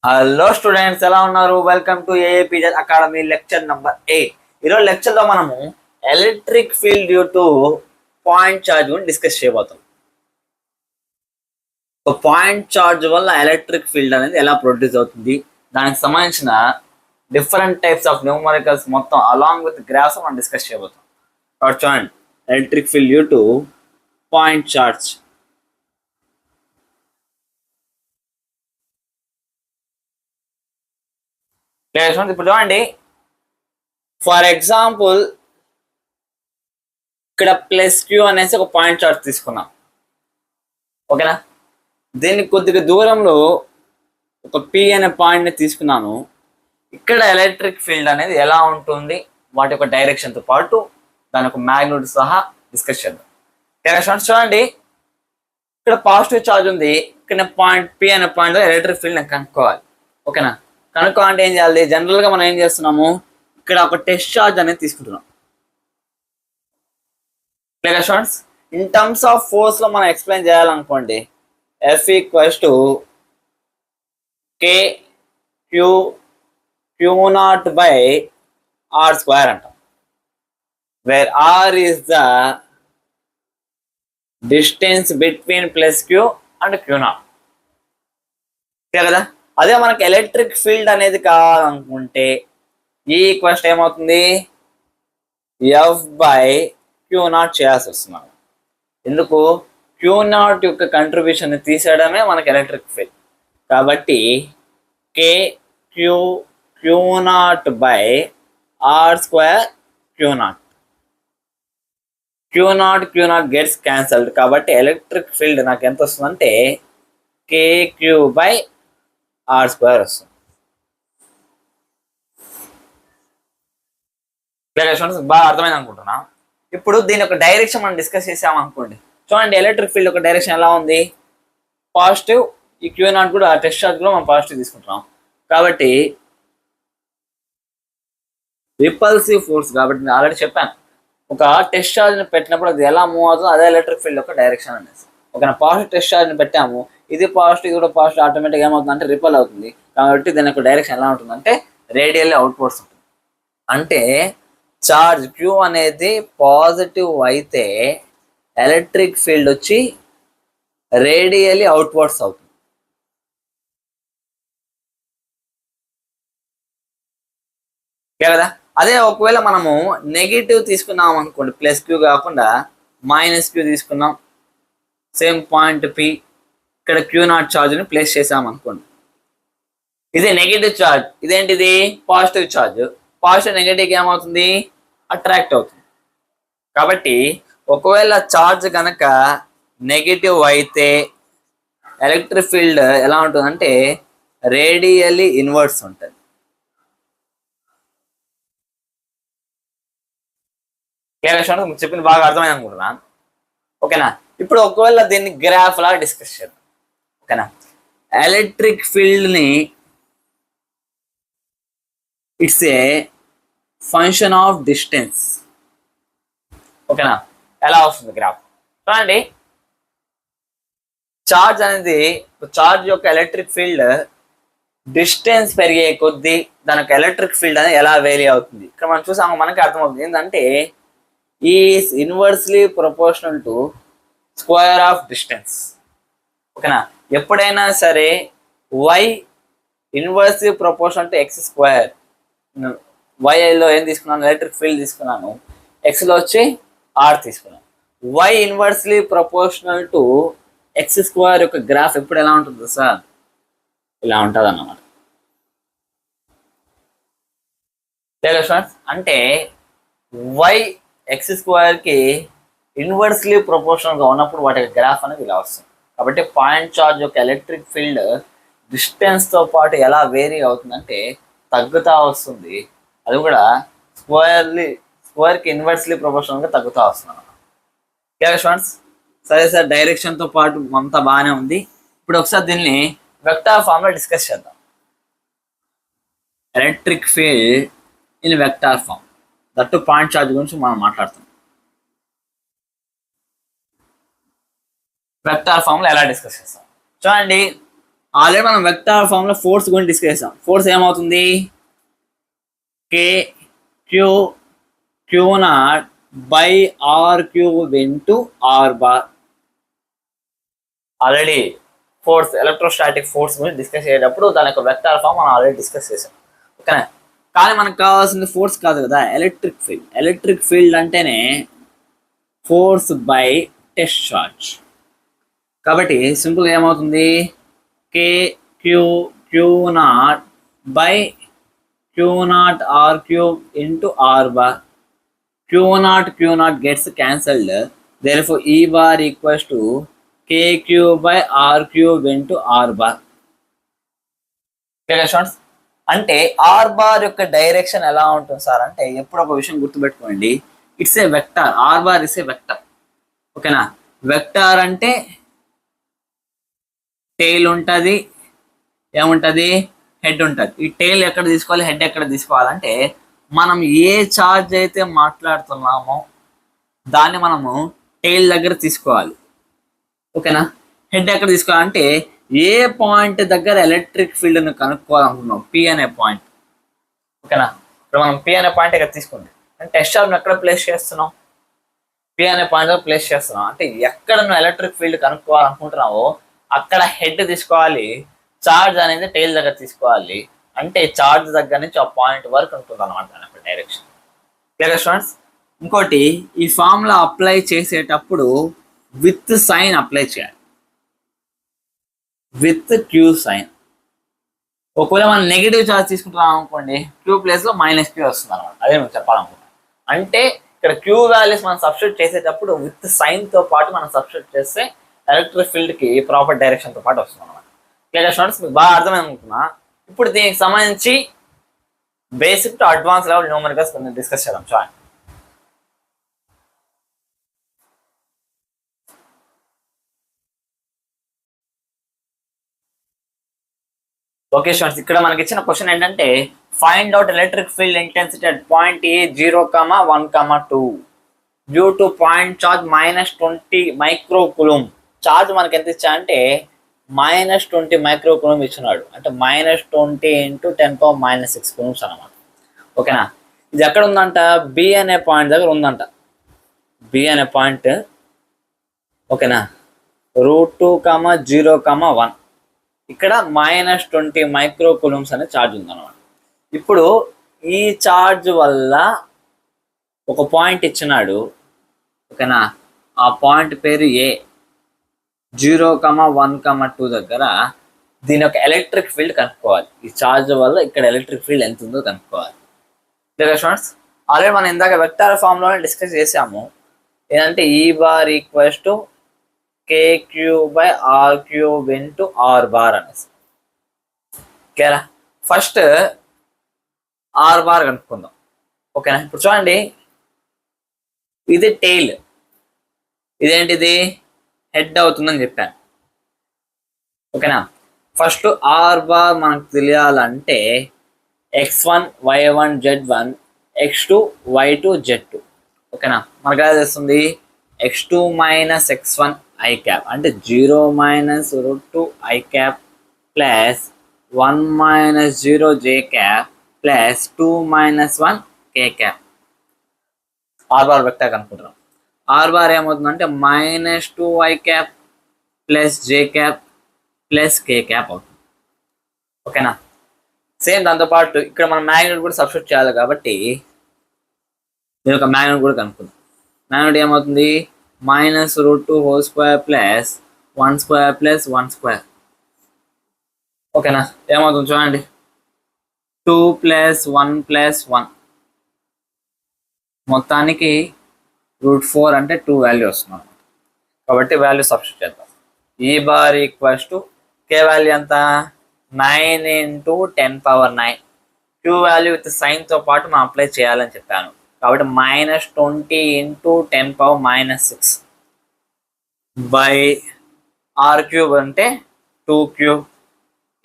Hello students, ఎలా ఉన్నారు? Welcome to AAPZ academy lecture number 8. ఈరోజు లెక్చర్లో మనము electric field due to point charge గురించి డిస్కస్ చేయబోతాం. పాయింట్ ఛార్జ్ వల్ల ఎలక్ట్రిక్ ఫీల్డ్ అనేది ఎలా ప్రొడ్యూస్ అవుతుంది, దానికి సంబంధించిన డిఫరెంట్ టైప్స్ ఆఫ్ న్యూమరికల్స్ మొత్తం అలాంగ్ విత్ గ్రాఫ్స్ మనం డిస్కస్ చేయబోతాం. చూడండి, electric field due to point charge. ఇప్పుడు చూడండి, ఫర్ ఎగ్జాంపుల్ ఇక్కడ ప్లస్ క్యూ అనేసి ఒక పాయింట్ చార్జ్ తీసుకున్నాం, ఓకేనా. దీనికి కొద్దిగా దూరంలో ఒక పి అనే పాయింట్ని తీసుకున్నాను. ఇక్కడ ఎలక్ట్రిక్ ఫీల్డ్ అనేది ఎలా ఉంటుంది, వాటి యొక్క డైరెక్షన్తో పాటు దాని యొక్క మ్యాగ్నిట్యూడ్ సహా డిస్కస్ చేద్దాం. చూడండి, ఇక్కడ పాజిటివ్ ఛార్జ్ ఉంది, ఇక్కడ పాయింట్ పి అనే పాయింట్లో ఎలక్ట్రిక్ ఫీల్డ్ నేను కనుక్కోవాలి, ఓకేనా. కనుక్కోవాలంటే ఏం చేయాలి? జనరల్గా మనం ఏం చేస్తున్నాము, ఇక్కడ ఒక టెస్ట్ ఛార్జ్ అనేది తీసుకుంటున్నాం. Students, in terms of force లో మనం ఎక్స్ప్లెయిన్ చేయాలనుకోండి, F equals to k queue naught by are square అంటాం, where r is the distance between plus q and q naught, కదా. అదే మనకి ఎలక్ట్రిక్ ఫీల్డ్ అనేది కావాలనుకుంటే ఈ ఈక్వల్స్ ఏమవుతుంది, ఎఫ్ బై క్యూ నాట్ చేయాల్సి వస్తున్నాం. ఎందుకు? క్యూ నాట్ యొక్క కంట్రిబ్యూషన్ తీసేయడమే మనకి ఎలక్ట్రిక్ ఫీల్డ్. కాబట్టి K queue naught by are square Q naught gets cancelled. కాబట్టి ఎలక్ట్రిక్ ఫీల్డ్ నాకు ఎంత వస్తుందంటే K Q by are square వస్తుంది. బాగా అర్థమైంది అనుకుంటున్నా. ఇప్పుడు దీని యొక్క డైరెక్షన్ మనం డిస్కస్ చేసామనుకోండి. చూడండి, ఎలక్ట్రిక్ ఫీల్డ్ యొక్క డైరెక్షన్ ఎలా ఉంది, పాజిటివ్. ఈ క్యూ నాట్ కూడా టెస్ట్ ఛార్జ్ కూడా మనం పాజిటివ్ తీసుకుంటున్నాం. కాబట్టి రిపల్సివ్ ఫోర్స్, కాబట్టి నేను ఆల్రెడీ చెప్పాను, ఒక టెస్ట్ ఛార్జ్ని పెట్టినప్పుడు అది ఎలా మూవ్ అవుతుందో అదే ఎలక్ట్రిక్ ఫీల్డ్ యొక్క డైరెక్షన్ అనేసి. ఓకేనా. పాజిటివ్ టెస్ట్ ఛార్జ్ని పెట్టాము, ఇది పాజిటివ్, ఇది కూడా పాజిటివ్, ఆటోమేటిక్గా ఏమవుతుందంటే రిపల్ అవుతుంది. కాబట్టి దీని యొక్క డైరెక్షన్ ఎలా ఉంటుందంటే రేడియల్లీ అవుట్వర్డ్స్ ఉంటుంది. అంటే చార్జ్ క్యూ అనేది పాజిటివ్ అయితే ఎలక్ట్రిక్ ఫీల్డ్ వచ్చి రేడియల్లీ అవుట్వర్డ్స్ అవుతుంది. కదా. అదే ఒకవేళ మనము నెగిటివ్ తీసుకున్నాం అనుకోండి, ప్లస్ క్యూ కాకుండా మైనస్ క్యూ తీసుకున్నాం, సేమ్ పాయింట్ పి, ఇక్కడ క్యూ నాట్ ఛార్జ్ని ప్లేస్ చేసాం అనుకోండి, ఇది నెగిటివ్ ఛార్జ్, ఇదేంటిది పాజిటివ్ ఛార్జ్. పాజిటివ్ నెగిటివ్కి ఏమవుతుంది, అట్రాక్ట్ అవుతుంది. కాబట్టి ఒకవేళ ఛార్జ్ కనుక నెగిటివ్ అయితే ఎలక్ట్రిక్ ఫీల్డ్ ఎలా ఉంటుందంటే రేడియల్లీ ఇన్వర్స్ ఉంటుంది. చెప్పింది బాగా అర్థమైంది అనుకుంటున్నాను, ఓకేనా. ఇప్పుడు ఒకవేళ దీన్ని గ్రాఫ్ లా డిస్కస్ చేద్దాం, ఓకేనా. ఎలక్ట్రిక్ ఫీల్డ్ని it's a function of distance, ఓకేనా. ఎలా వస్తుంది గ్రాఫ్? చూడండి, చార్జ్ అనేది, చార్జ్ యొక్క ఎలక్ట్రిక్ ఫీల్డ్ డిస్టెన్స్ పెరిగే కొద్దీ దానికి ఎలక్ట్రిక్ ఫీల్డ్ అనేది ఎలా వేరీ అవుతుంది. ఇక్కడ మనం చూసాము, మనకి అర్థమవుతుంది ఏంటంటే is inversely proportional to square of distance, ఓకేనా. ఎప్పుడైనా సరే y inversely proportional to x square, వైలో ఏం తీసుకున్నాను, ఎలక్ట్రిక్ ఫీల్డ్ తీసుకున్నాను, ఎక్స్లో వచ్చి ఆర్ తీసుకున్నాను. Y inversely proportional to x square యొక్క గ్రాఫ్ ఎప్పుడు ఎలా ఉంటుంది సార్, ఇలా ఉంటుంది అన్నమాట. అంటే వై ఎక్స్ స్క్వేర్కి ఇన్వర్స్లీ ప్రపోర్షనల్గా ఉన్నప్పుడు వాటి గ్రాఫ్ అనేది ఇలా వస్తుంది. కాబట్టి పాయింట్ చార్జ్ యొక్క ఎలక్ట్రిక్ ఫీల్డ్ డిస్టెన్స్తో పాటు ఎలా వేరీ అవుతుందంటే తగ్గుతూ వస్తుంది. అది కూడా స్క్వేర్కి ఇన్వర్స్లీ ప్రపోర్షనల్గా తగ్గుతూ వస్తుంది అన్నమాట. సరే సార్, డైరెక్షన్తో పాటు అంతా బాగానే ఉంది. ఇప్పుడు ఒకసారి దీన్ని వెక్టార్ ఫామ్లో డిస్కస్ చేద్దాం. Electric field in vector form, that point charge గురించి మనం మాట్లాడుతాం. వెక్టార్ ఫామ్లో ఎలా డిస్కస్ చేస్తాం చూడండి. ఆల్రెడీ మనం వెక్టార్ ఫామ్ లో ఫోర్స్ గురించి డిస్కస్ చేసాం. ఫోర్స్ ఏమవుతుంది, K Q Q naught by R cube into R bar. Already force, electrostatic force గురించి డిస్కస్ చేసేటప్పుడు దాని యొక్క వెక్టార్ ఫామ్ మనం ఆల్రెడీ డిస్కస్ చేసాం. ఓకేనా, కానీ మనకు కావాల్సింది ఫోర్స్ కాదు కదా, ఎలక్ట్రిక్ ఫీల్డ్. ఎలక్ట్రిక్ ఫీల్డ్ అంటేనే ఫోర్స్ బై టెస్ట్ చార్జ్. కాబట్టి సింపుల్గా ఏమవుతుంది, K Q Q naught by Q naught R cube into R bar. Queue naught gets cancelled, therefore E bar equals to K cube by R cube into R bar. అంటే R bar యొక్క direction ఎలా ఉంటుంది sir అంటే, ఎప్పుడు ఒక విషయం గుర్తుపెట్టుకోండి, it's a vector. R bar is a vector. ఓకేనా, వెక్టార్ అంటే టెయిల్ ఉంటుంది, ఏముంటుంది, హెడ్ ఉంటుంది. ఈ టెయిల్ ఎక్కడ తీసుకోవాలి, హెడ్ ఎక్కడ తీసుకోవాలంటే, మనం ఏ ఛార్జ్ అయితే మాట్లాడుతున్నామో దాన్ని మనము టెయిల్ దగ్గర తీసుకోవాలి. ఓకేనా, హెడ్ ఎక్కడ తీసుకోవాలంటే ఏ పాయింట్ దగ్గర ఎలక్ట్రిక్ ఫీల్డ్ని కనుక్కోవాలనుకున్నాం, పి అనే పాయింట్. ఓకేనా, ఇప్పుడు మనం పి అనే పాయింట్ ఇక్కడ తీసుకుంది అంటే టెస్ట్ చార్జ్ని ఎక్కడ ప్లేస్ చేస్తున్నాం, పి అనే పాయింట్ దగ్గర ప్లేస్ చేస్తున్నాం. అంటే ఎక్కడ నువ్వు ఎలక్ట్రిక్ ఫీల్డ్ కనుక్కోవాలనుకుంటున్నావో అక్కడ హెడ్ తీసుకోవాలి, చార్జ్ అనేది టెయిల్ దగ్గర తీసుకోవాలి. అంటే చార్జ్ దగ్గర నుంచి ఆ పాయింట్ వరకు ఉంటుంది అనమాట దాని డైరెక్షన్. Clear students. ఇంకోటి, ఈ ఫార్ములా అప్లై చేసేటప్పుడు విత్ సైన్ అప్లై చేయాలి, విత్ క్యూ సైన్. ఒకవేళ మనం నెగిటివ్ చార్జ్ తీసుకుంటున్నాం అనుకోండి, క్యూ ప్లేస్ లో మైనస్ క్యూ వస్తుంది అనమాట. అదే మేము చెప్పాలనుకుంటున్నాం. అంటే ఇక్కడ క్యూ వాల్యూస్ మనం సబ్స్టిట్యూట్ చేసేటప్పుడు విత్ సైన్ తో పాటు మనం సబ్స్టిట్యూట్ చేస్తే ఎలక్ట్రిక్ ఫీల్డ్ కి ప్రాపర్ డైరెక్షన్ తో పాటు వస్తుంది అనమాట. క్లియర్ స్టూడెంట్స్, మీకు బాగా అర్థమైంది అనుకుంటున్నా. ఇప్పుడు దీనికి సంబంధించి basic to advance level numericals కొన్ని డిస్కస్ చేద్దాం. చూడండి. ఓకే స్టూడెంట్స్, ఇక్కడ మనకి ఇచ్చిన క్వశ్చన్ ఏంటంటే, find out electric field intensity at point A 0,1,2 due to point charge -20 micro coulomb. Charge మనకి ఎంత ఇచ్చా అంటే -20 మైక్రో కులూమ్ ఇచ్చినాడు. అంటే -20 × 10⁻⁻6 కులూమ్స్ అనమాట. ఓకేనా, ఇది ఎక్కడ ఉందంట, బి అనే పాయింట్ దగ్గర ఉందంట. బి అనే పాయింట్, ఓకేనా, √2, 0,1 ఇక్కడ -20 మైక్రో కులూమ్స్ అనే ఛార్జ్ ఉందన్నమాట. ఇప్పుడు ఈ ఛార్జ్ వల్ల ఒక పాయింట్ ఇచ్చినాడు. ఓకేనా, ఆ పాయింట్ పేరు ఏ. 0,1,2 దగ్గర దీని యొక్క ఎలక్ట్రిక్ ఫీల్డ్ కనుక్కోవాలి. ఈ ఛార్జ్ వల్ల ఇక్కడ ఎలక్ట్రిక్ ఫీల్డ్ ఎంత ఉందో కనుక్కోవాలి. స్టూడెంట్స్, ఆల్రెడీ మనం ఇందాక వెక్టార్ ఫామ్లోనే డిస్కస్ చేసాము. ఏంటంటే E bar equals to K cube by R cube into R bar అనేసి. ఓకేనా, ఫస్ట్ ఆర్ బార్ కనుక్కుందాం. ఓకేనా, ఇప్పుడు చూడండి, ఇది టెయిల్, ఇదేంటిది హెడ్ అవుతుందని చెప్పాను. ఓకేనా, ఫస్ట్ ఆర్ బార్ మనకు తెలియాలంటే x1 y1 z1 x2 y2 z2. ఓకేనా, మనకు ఎలా తెలుస్తుంది, x2 - x1 i cap అంటే 0 - √2 i cap plus 1 - 0 j cap plus 2 - 1 k cap. R bar vector కనుక్కుంటున్నాం. ఆర్ బార్ ఏమవుతుందంటే -2 i cap plus j cap plus k cap అవుతుంది. ఓకేనా, same దాంతోపాటు ఇక్కడ మనం మ్యాగ్నెట్ కూడా సబ్స్టిట్యూట్ చేయాలి కాబట్టి దీని యొక్క మ్యాగ్నెట్ కూడా కనుక్కుందాం. మ్యాగ్నెట్ ఏమవుతుంది, -√2² ప్లస్ 1² ప్లస్ 1². ఓకేనా, ఏమవుతుంది చూడండి, 2 + 1 + 1 మొత్తానికి √4 అంటే 2 వాల్యూ వస్తుంది. కాబట్టి వాల్యూ సబ్స్టిట్యూట్ చేద్దాం. ఈ bar equals to K value ఎంత, 9 × 10⁻9. క్యూ వాల్యూ విత్ సైన్తో పాటు మనం అప్లై చేయాలని చెప్పాను. కాబట్టి -20 × 10⁻⁻6 బై ఆర్ క్యూబ్ అంటే 2³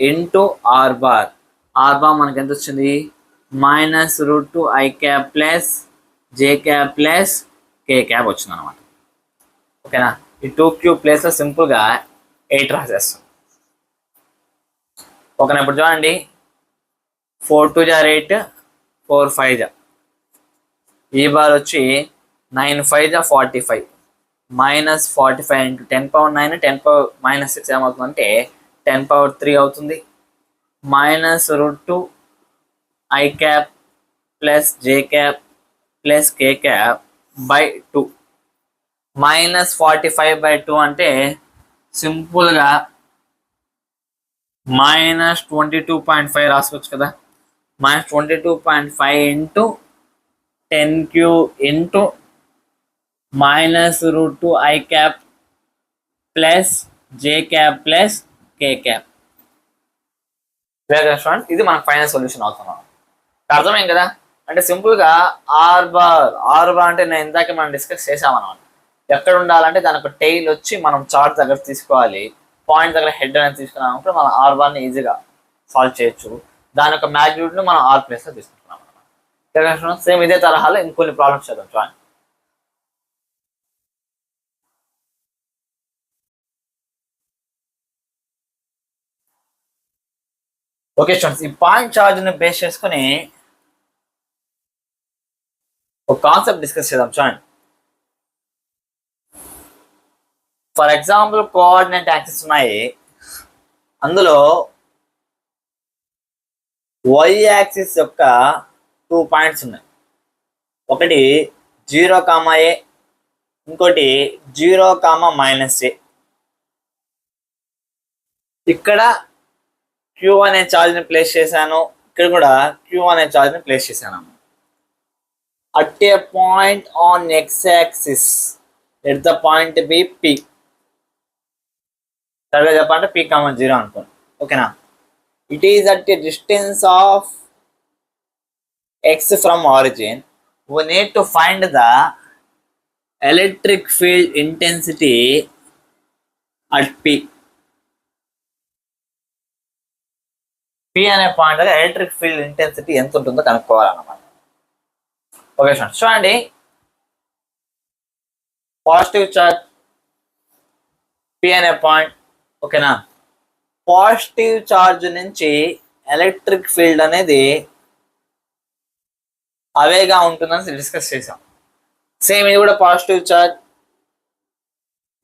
into R bar. R bar మనకి ఎంత వచ్చింది, -√2 i cap plus j cap plus k cap వచ్చింది అనమాట. ఓకేనా, ఈ 2³ ప్లేస్లో సింపుల్గా 8 రాసేస్తాం. ఓకేనా. ఇప్పుడు చూడండి 4 2 జా 8, 4 5 జా, ఈ బార్ వచ్చి 9 5 జా 45, -45 ఇంటూ 10^9, 10^-6 ఏమవుతుందంటే 10^3 అవుతుంది. -√2 i cap plus j cap plus k cap by 2. -45/2 అంటే సింపుల్గా -22.5 రాసుకోవచ్చు కదా. -22.5 into 10³ into -√2 i cap plus j cap plus k cap. ఇది మనకు ఫైనల్ సొల్యూషన్ అవుతున్నాం. అర్థమైంది కదా. అంటే సింపుల్గా ఆర్ బార్ అంటే నేను ఇందాక మనం డిస్కస్ చేసామన్నమాట. ఎక్కడ ఉండాలంటే దానికి టైల్ వచ్చి మనం చార్ట్ దగ్గర తీసుకోవాలి, పాయింట్ దగ్గర హెడ్ అనేది తీసుకున్నామంటే మనం ఆర్ బార్ని ఈజీగా సాల్వ్ చేయొచ్చు. దాని యొక్క మ్యాగ్నిట్యూడ్ని మనం ఆర్ ప్లేస్లో తీసుకుంటున్నాం అన్నమాట. సేమ్ ఇదే తరహాలో ఇంకొన్ని ప్రాబ్లమ్స్ చేద్దాం చూడండి. ఓకే స్టూడెంట్స్, ఈ పాయింట్ చార్జ్ని బేస్ చేసుకుని ఒక కాన్సెప్ట్ డిస్కస్ చేద్దాం చూడండి. ఫర్ ఎగ్జాంపుల్ కోఆర్డినేట్ యాక్సిస్ ఉన్నాయి, అందులో వై యాక్సిస్ యొక్క 2 పాయింట్స్ ఉన్నాయి. ఒకటి 0, a, ఇంకోటి 0, -a. ఇక్కడ Q అనే ఛార్జ్ని ప్లేస్ చేశాను, ఇక్కడ కూడా Q అనే ఛార్జ్ని ప్లేస్ చేశాను. At a point on x-axis let the point be P. సరిగా చెప్పాలంటే P, 0 అనుకోండి. ఓకేనా. It is at a distance of x from origin. We need to find the electric field intensity at P. P అనే point దగ్గర electric field intensity ఎంత ఉంటుందో కనుక్కోవాలన్నమాట. Okay students చూడండి, positive charge P అనే పాయింట్. ఓకేనా. Positive charge నుంచి electric field అనేది అవేగా ఉంటుందని డిస్కస్ చేసాం. సేమ్ ఇది కూడా పాజిటివ్ చార్జ్,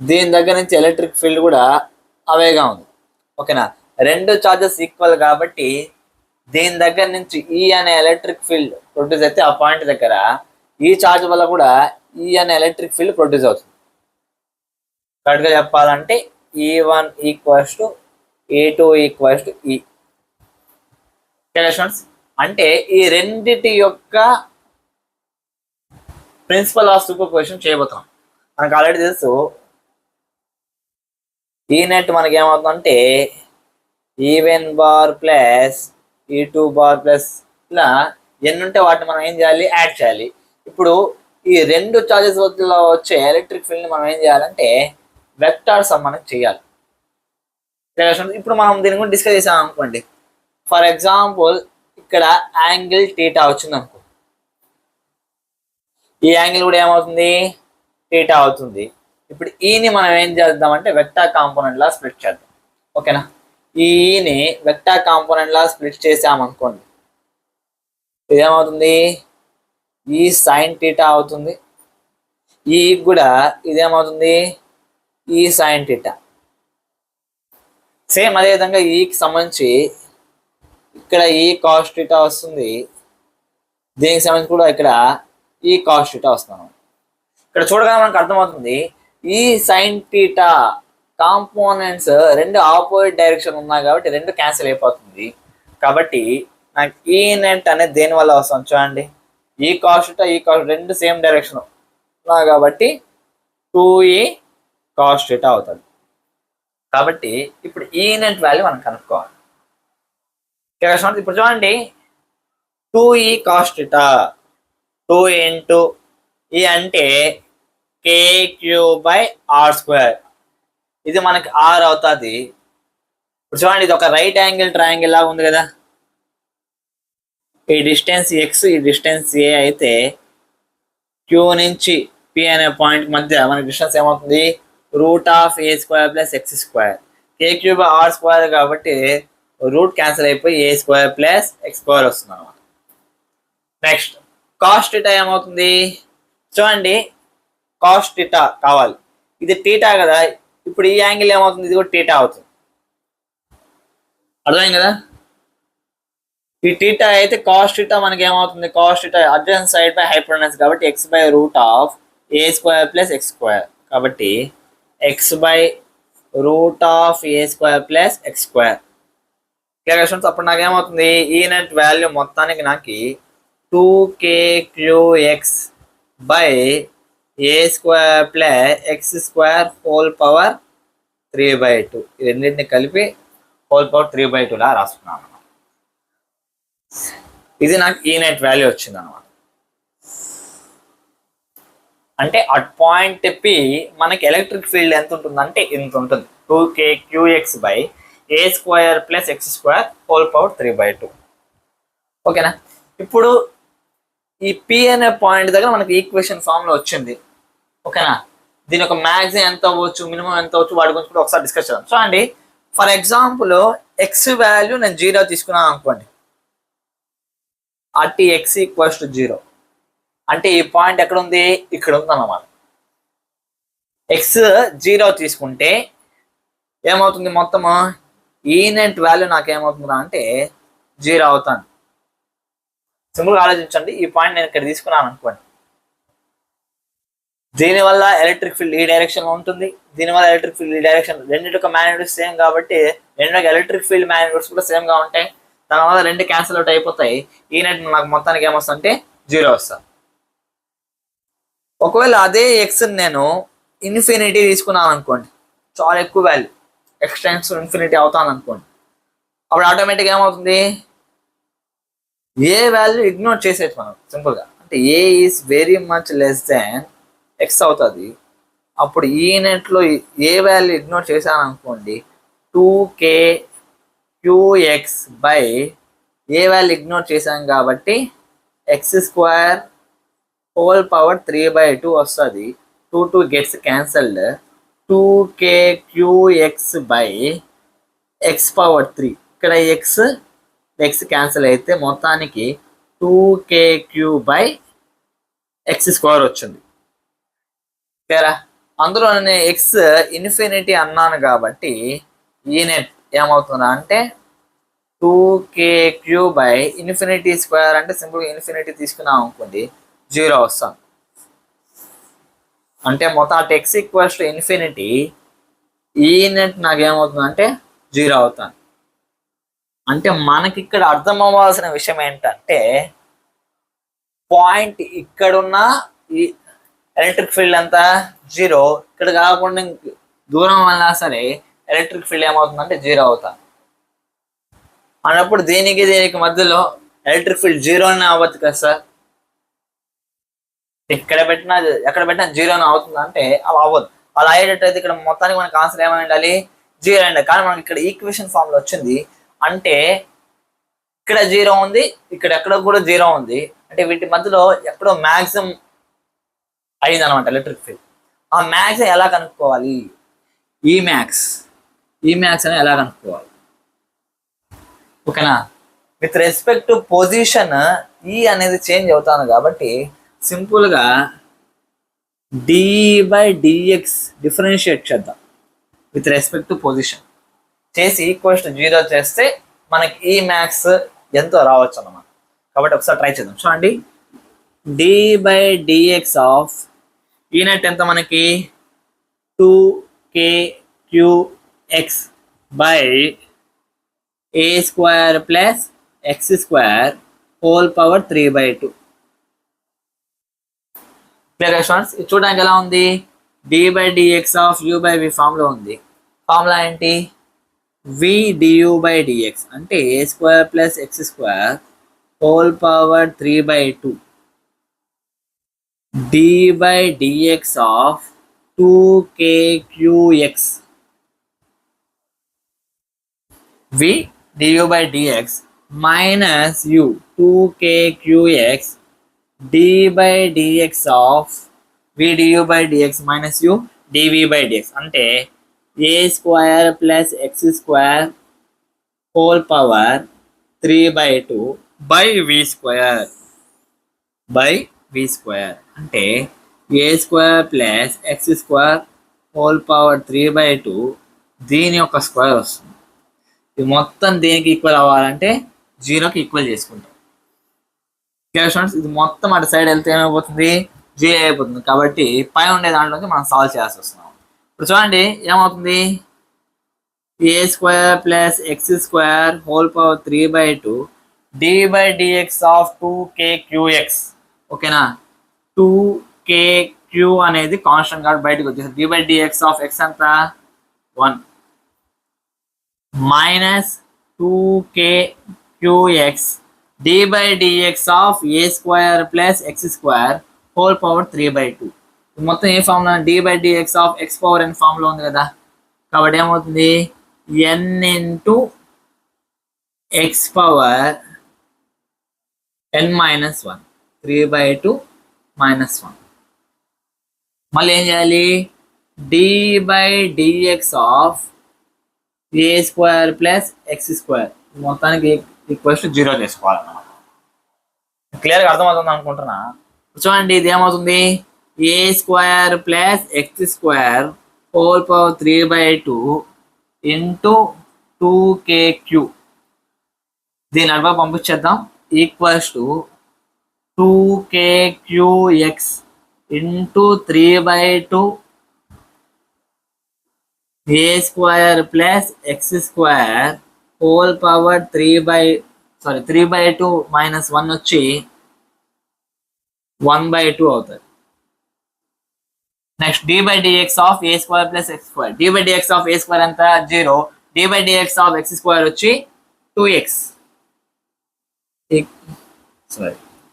దీని దగ్గర నుంచి ఎలక్ట్రిక్ ఫీల్డ్ కూడా అవేగా ఉంది. ఓకేనా. రెండు చార్జెస్ ఈక్వల్ కాబట్టి దీని దగ్గర నుంచి ఈ అనే ఎలక్ట్రిక్ ఫీల్డ్ ప్రొడ్యూస్ అయితే ఆ పాయింట్ దగ్గర ఈ చార్జ్ వల్ల కూడా ఈ అనే ఎలక్ట్రిక్ ఫీల్డ్ ప్రొడ్యూస్ అవుతుంది. కరెక్ట్గా చెప్పాలంటే E1 = E2 = E. అంటే ఈ రెండిటి యొక్క ప్రిన్సిపల్ ఆఫ్ సూపర్ పొజిషన్ చేయబోతాం. మనకు ఆల్రెడీ తెలుసు ఈ నెట్ మనకి ఏమవుతుందంటే E1 bar plus E2 bar plus ఇలా ఎన్ని ఉంటే వాటిని మనం ఏం చేయాలి, యాడ్ చేయాలి. ఇప్పుడు ఈ రెండు చార్జెస్ లో వచ్చే ఎలక్ట్రిక్ ఫీల్డ్ని మనం ఏం చేయాలంటే వెక్టార్ సమ్ అనేది చేయాలి. ఇప్పుడు మనం దీని గురించి డిస్కస్ చేసాం అనుకోండి. ఫర్ ఎగ్జాంపుల్ ఇక్కడ యాంగిల్ θ వచ్చింది అనుకో, ఈ యాంగిల్ కూడా ఏమవుతుంది, θ అవుతుంది. ఇప్పుడు ఈని మనం ఏం చేద్దామంటే వెక్టార్ కాంపోనెంట్ లా స్ప్లిట్ చేద్దాం. ఓకేనా. ఈని వెక్టార్ కాంపోనెంట్ లా స్ప్లిట్ చేసామనుకోండి, ఇదేమవుతుంది, ఈ సైన్ θ అవుతుంది. ఈ కూడా ఇదేమవుతుంది, ఈ సైన్ θ. సేమ్ అదేవిధంగా ఈకి సంబంధించి ఇక్కడ ఈ కాస్ θ వస్తుంది, దీనికి సంబంధించి కూడా ఇక్కడ ఈ కాస్ θ వస్తున్నాం. ఇక్కడ చూడగానే మనకు అర్థమవుతుంది ఈ సైన్ θ కాంపోనెంట్స్ రెండు ఆపోజిట్ డైరెక్షన్ ఉన్నాయి కాబట్టి రెండు క్యాన్సిల్ అయిపోతుంది. కాబట్టి నాకు ఈ నెట్ అనేది దేని వల్ల వస్తుంది చూడండి, ఈ కాస్ θ ఈ కాస్ రెండు సేమ్ డైరెక్షన్ ఉన్నాయి కాబట్టి 2e cos θ అవుతుంది. కాబట్టి ఇప్పుడు ఈ నెట్ వాల్యూ మనం కనుక్కోవాలి. ఇప్పుడు చూడండి 2e cos θ 2 ఇంటూ ఈ అంటే kq/r², ఇది మనకి r అవుతుంది. ఇప్పుడు చూడండి ఇది ఒక రైట్ యాంగిల్ ట్రయాంగిల్ లాగా ఉంది కదా. ఈ డిస్టెన్స్ x, ఈ డిస్టెన్స్ a అయితే q నుంచి p అనే పాయింట్ మధ్య మనకి డిస్టెన్స్ ఏమవుతుంది, √a² + x². kq/r² కాబట్టి రూట్ క్యాన్సిల్ అయిపోయి ఏ స్క్వేర్ ప్లస్ ఎక్స్ స్క్వేర్ వస్తుంది అనమాట. నెక్స్ట్ కాస్ట్ టీటా ఏమవుతుంది చూడండి, కాస్ట్ టీటా కావాలి, ఇది టీటా కదా, ఇప్పుడు ఈ యాంగిల్ ఏమవుతుంది, ఇది కూడా టీటా అవుతుంది. అర్థమైంది కదా, ఈ టీటా అయితే కాస్ట్ టీటా మనకి ఏమవుతుంది, cos theta adjacent side by hypotenuse కాబట్టి x by root of a square plus x square, కాబట్టి x by root of a square plus x square. Clear questions. అప్పుడు నాకు ఏమవుతుంది, ఈ నెట్ వాల్యూ మొత్తానికి నాకు 2kqx by a square plus x square whole power 3/2, ఈ రెండింటిని కలిపి హోల్ పవర్ 3/2 లా రాసుకున్నాను. ఇది నాకు ఈ నెట్ వాల్యూ వచ్చింది అనమాట. అంటే అట్ పాయింట్ పి మనకి ఎలక్ట్రిక్ ఫీల్డ్ ఎంత ఉంటుందంటే ఇంత ఉంటుంది, 2kqx by a square plus x square whole power 3/2. ఓకేనా. ఇప్పుడు ఈ పి అనే పాయింట్ దగ్గర మనకి ఈక్వేషన్ ఫామ్ లో వచ్చింది. ఓకేనా, దీని ఒక మ్యాక్సిమం ఎంత అవ్వచ్చు, మినిమం ఎంత అవ్వచ్చు, వాటి గురించి కూడా ఒకసారి డిస్కస్ చేద్దాం. చూడండి, ఫర్ ఎగ్జాంపుల్ ఎక్స్ వాల్యూ నేను 0 తీసుకున్నాను అనుకోండి, అట్టి ఎక్స్ ఈక్వల్స్ టు 0 అంటే ఈ పాయింట్ ఎక్కడ ఉంది, ఇక్కడ ఉంది అన్నమాట. ఎక్స్ 0 తీసుకుంటే ఏమవుతుంది, మొత్తము ఈ నెట్ వాల్యూ నాకు ఏమవుతుందా అంటే 0 అవుతాను. సింపుల్గా ఆలోచించండి, ఈ పాయింట్ నేను ఇక్కడ తీసుకున్నాను అనుకోండి, దీనివల్ల ఎలక్ట్రిక్ ఫీల్డ్ ఈ డైరెక్షన్ లో ఉంటుంది, దీనివల్ల ఎలక్ట్రిక్ ఫీల్డ్ ఈ డైరెక్షన్, రెండింటి మ్యాగ్నెట్యూడ్స్ సేమ్ కాబట్టి రెండు ఎలక్ట్రిక్ ఫీల్డ్ మ్యాగ్నెట్యూడ్స్ కూడా సేమ్ గా ఉంటాయి. దానివల్ల రెండు క్యాన్సిల్ అవుట్ అయిపోతాయి. ఈ నెట్ నాకు మొత్తానికి ఏమొస్తుందంటే 0 వస్తుంది. ఒకవేళ అదే ఎక్స్ నేను ఇన్ఫినిటీ తీసుకున్నాను అనుకోండి, చాలా ఎక్కువ వాల్యూ, ఎక్స్ టైమ్స్ ఇన్ఫినిటీ అవుతాను అనుకోండి, అప్పుడు ఆటోమేటిక్గా ఏమవుతుంది, ఏ వాల్యూ ఇగ్నోర్ చేసేది మనం సింపుల్గా, అంటే a is very much less than x అవుతుంది. అప్పుడు ఈ నెట్లో ఏ వాల్యూ ఇగ్నోర్ చేశాను అనుకోండి, 2kqx by A value ignore చేశాను కాబట్టి ఎక్స్ స్క్వేర్ హోల్ పవర్ 3/2 వస్తుంది. 2 gets cancelled, 2kqx by X power 3, ఇక్కడ ఎక్స్ క్యాన్సిల్ అయితే మొత్తానికి 2kq బై ఎక్స్ స్క్వేర్ వచ్చింది. ఓకేరా, అందులో నేను ఎక్స్ ఇన్ఫినిటీ అన్నాను కాబట్టి ఈ నెట్ ఏమవుతుందా అంటే 2kq బై ఇన్ఫినిటీ స్క్వేర్ అంటే సింపుల్గా ఇన్ఫినిటీ తీసుకున్నాం అనుకోండి 0 వస్తాను. అంటే మొత్తం అటు ఎక్స్ ఈక్వల్స్ టు ఇన్ఫినిటీ, ఈ నెట్ నాకు ఏమవుతుంది అంటే 0 అవుతాను. అంటే మనకి ఇక్కడ అర్థం అవ్వాల్సిన విషయం ఏంటంటే పాయింట్ ఇక్కడున్న ఈ ఎలక్ట్రిక్ ఫీల్డ్ అంతా 0, ఇక్కడ కాకుండా దూరం వల్ల సరే ఎలక్ట్రిక్ ఫీల్డ్ ఏమవుతుందంటే 0 అవుతాను. అన్నప్పుడు దీనికి మధ్యలో ఎలక్ట్రిక్ ఫీల్డ్ 0 అవ్వచ్చు కదా సార్, ఎక్కడ పెట్టినా 0 అవుతుంది అంటే అలా అవ్వదు. అలా అయ్యేటట్టయితే ఇక్కడ మొత్తానికి మనకు ఆన్సర్ ఏమై ఉండాలి, 0 అండి. కానీ మనకి ఇక్కడ ఈక్వేషన్ ఫామ్ లో వచ్చింది, అంటే ఇక్కడ 0 ఉంది, ఇక్కడ ఎక్కడ కూడా 0 ఉంది, అంటే వీటి మధ్యలో ఎక్కడో మ్యాక్సిమం అయింది అనమాట ఎలక్ట్రిక్ ఫీల్డ్. ఆ మ్యాక్స్ ఎలా కనుక్కోవాలి, ఈ మ్యాక్స్ అని ఎలా కనుక్కోవాలి. ఓకేనా, విత్ రెస్పెక్ట్ టు పొజిషన్ ఈ అనేది చేంజ్ అవుతాను కాబట్టి సింపుల్ గా d/dx డిఫరెన్షియేట్ చేద్దాం విత్ రెస్పెక్ట్ టు పొజిషన్ చేసి ఈక్వల్స్ టు 0 చేస్తే మనకి ఈ మ్యాక్స్ ఎంతో రావచ్చు అన్నమాట. కాబట్టి ఒకసారి ట్రై చేద్దాం. చూడండి, d/dx ఆఫ్ ఈ నెట్ ఎంత మనకి 2kqx by a square plus x square whole power 3/2. ఇది చూడడానికి ఎలా ఉంది, d/dx ఆఫ్ u/v ఫామ్ లో ఉంది. ఫార్ములా ఏంటి, v du/dx అంటే a square plus x square whole power 3/2 d/dx of 2kqx, v du/dx minus u 2kqx d/dx of v du/dx minus u dv/dx అంటే a square plus x square whole power 3/2 by v square అంటే a square plus x square whole power 3/2 దీని యొక్క square వస్తుంది. ఇది మొత్తం దేనికి equal అవ్వాలంటే 0కి ఈక్వల్ చేసుకుంటాం. స్టూడెంట్స్ ఇది మొత్తం అటు సైడ్ వెళ్తే ఏమైపోతుంది, 0 అయిపోతుంది. కాబట్టి పై ఉండే దాంట్లోకి మనం సాల్వ్ చేయాల్సి వస్తున్నాం. ఇప్పుడు చూడండి ఏమవుతుంది, a square plus x square whole power 3/2 d/dx of 2kqx. ఓకేనా, 2kq అనేది కాన్స్టెంట్ కాబట్టి బయటకు వచ్చేసి d/dx ఆఫ్ x అంత 1 minus 2kqx d/dx of a square plus x square whole power 3/2. మొత్తం ఏ formula, d/dx of x power n formula ఉంది కదా. కాబట్టి ఏమవుతుంది, n into x power n minus 1 3/2 minus 1. మళ్ళీ ఏం చేయాలి, d/dx of a square plus x square మొత్తానికి ఈక్వల్స్ టు 0 చేసుకోవాలన్నమాట. క్లియర్గా అర్థమవుతుంది అనుకుంటున్నా. చూడండి ఇది ఏమవుతుంది, a square plus x square whole power 3/2 into 2kq. దీని అడవ పంపించేద్దాం, equals to 2kqx into 3/2 a square plus x square whole power 3/2 minus 1 వచ్చి 1/2 అవుతుంది. Next d/dx of a square plus x square, d/dx of a square ఎంత 0, d/dx of X square వచ్చి 2x.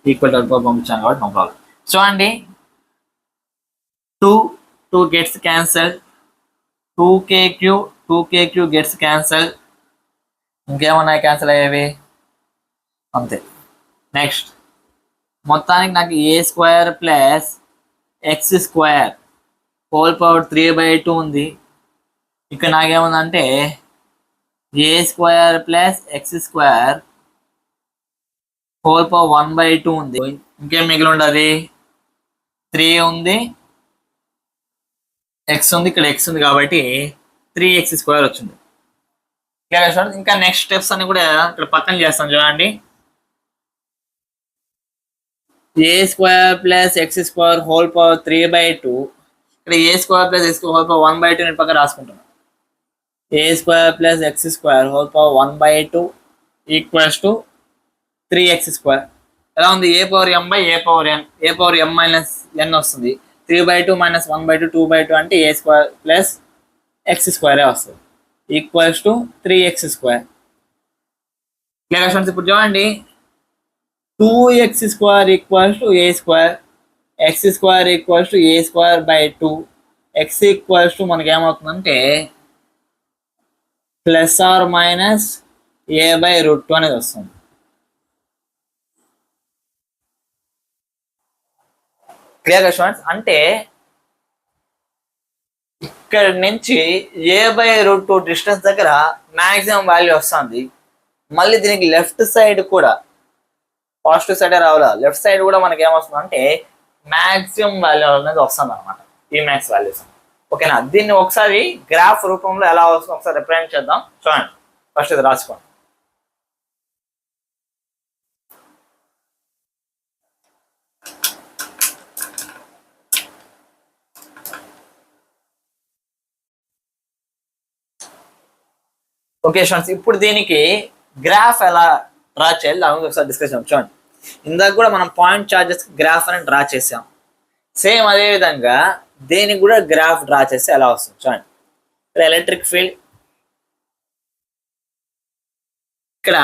Equal to పంపించాను కాబట్టి no problem. చూడండి 2 gets cancel, 2kq gets cancel, ఇంకేమన్నాయి cancel అయ్యేవి అంతే. నెక్స్ట్ మొత్తానికి నాకు a square plus x square whole power 3/2 ఉంది. ఇక్కడ నాకేముందంటే a square plus x square whole power 1/2 ఉంది. ఇంకేం మిగిలి ఉండదు, 3 ఉంది, ఎక్స్ ఉంది, ఇక్కడ ఎక్స్ ఉంది కాబట్టి 3x² వచ్చింది. ఇంకా నెక్స్ట్ స్టెప్స్ అన్ని కూడా ఇక్కడ పక్కన చేస్తాం. చూడండి a square plus x square whole power 3/2, ఇక్కడ a square plus x whole power 1/2 నేను పక్కన రాసుకుంటున్నాను. A square plus x square whole power 1/2 equals to 3x². ఎలా ఉంది, a power m by a power n, a power m minus n వస్తుంది. 3/2 minus 1/2 2/2 అంటే a square plus x స్క్వేరే వస్తుంది, equals to 3x². ఇప్పుడు చూడండి 2x² equals to a square, x² equals to a²/2, x equals to మనకి ఏమవుతుందంటే plus are minus a/√2 అనేది వస్తుంది. క్లియర్గా స్టూడెంట్స్, అంటే ఇక్కడ నుంచి a/√2 డిస్టెన్స్ దగ్గర మ్యాక్సిమం వాల్యూ వస్తుంది. మళ్ళీ దీనికి లెఫ్ట్ సైడ్ కూడా పాజిటివ్ సైడే రావాలా, లెఫ్ట్ సైడ్ కూడా మనకి ఏమొస్తుంది అంటే మ్యాక్సిమం వాల్యూ అనేది వస్తుంది అనమాట, ఈ మ్యాక్స్ వాల్యూస్. ఓకేనా, దీన్ని ఒకసారి గ్రాఫ్ రూపంలో ఎలా వస్తుందో ఒకసారి రిప్రజెంట్ చేద్దాం. చూడండి ఫస్ట్ ఇది రాసుకోండి. ఓకే స్టూడెంట్స్, ఇప్పుడు దీనికి గ్రాఫ్ ఎలా డ్రా చేయాలి దాని గురించి ఒకసారి డిస్కస్ చేద్దాం. చూడండి ఇందాక కూడా మనం పాయింట్ చార్జెస్ గ్రాఫ్ అని డ్రా చేసాం. సేమ్ అదే విధంగా దీనికి కూడా గ్రాఫ్ డ్రా చేస్తే ఎలా వస్తుంది చూడండి. ఇక్కడ ఎలక్ట్రిక్ ఫీల్డ్, ఇక్కడ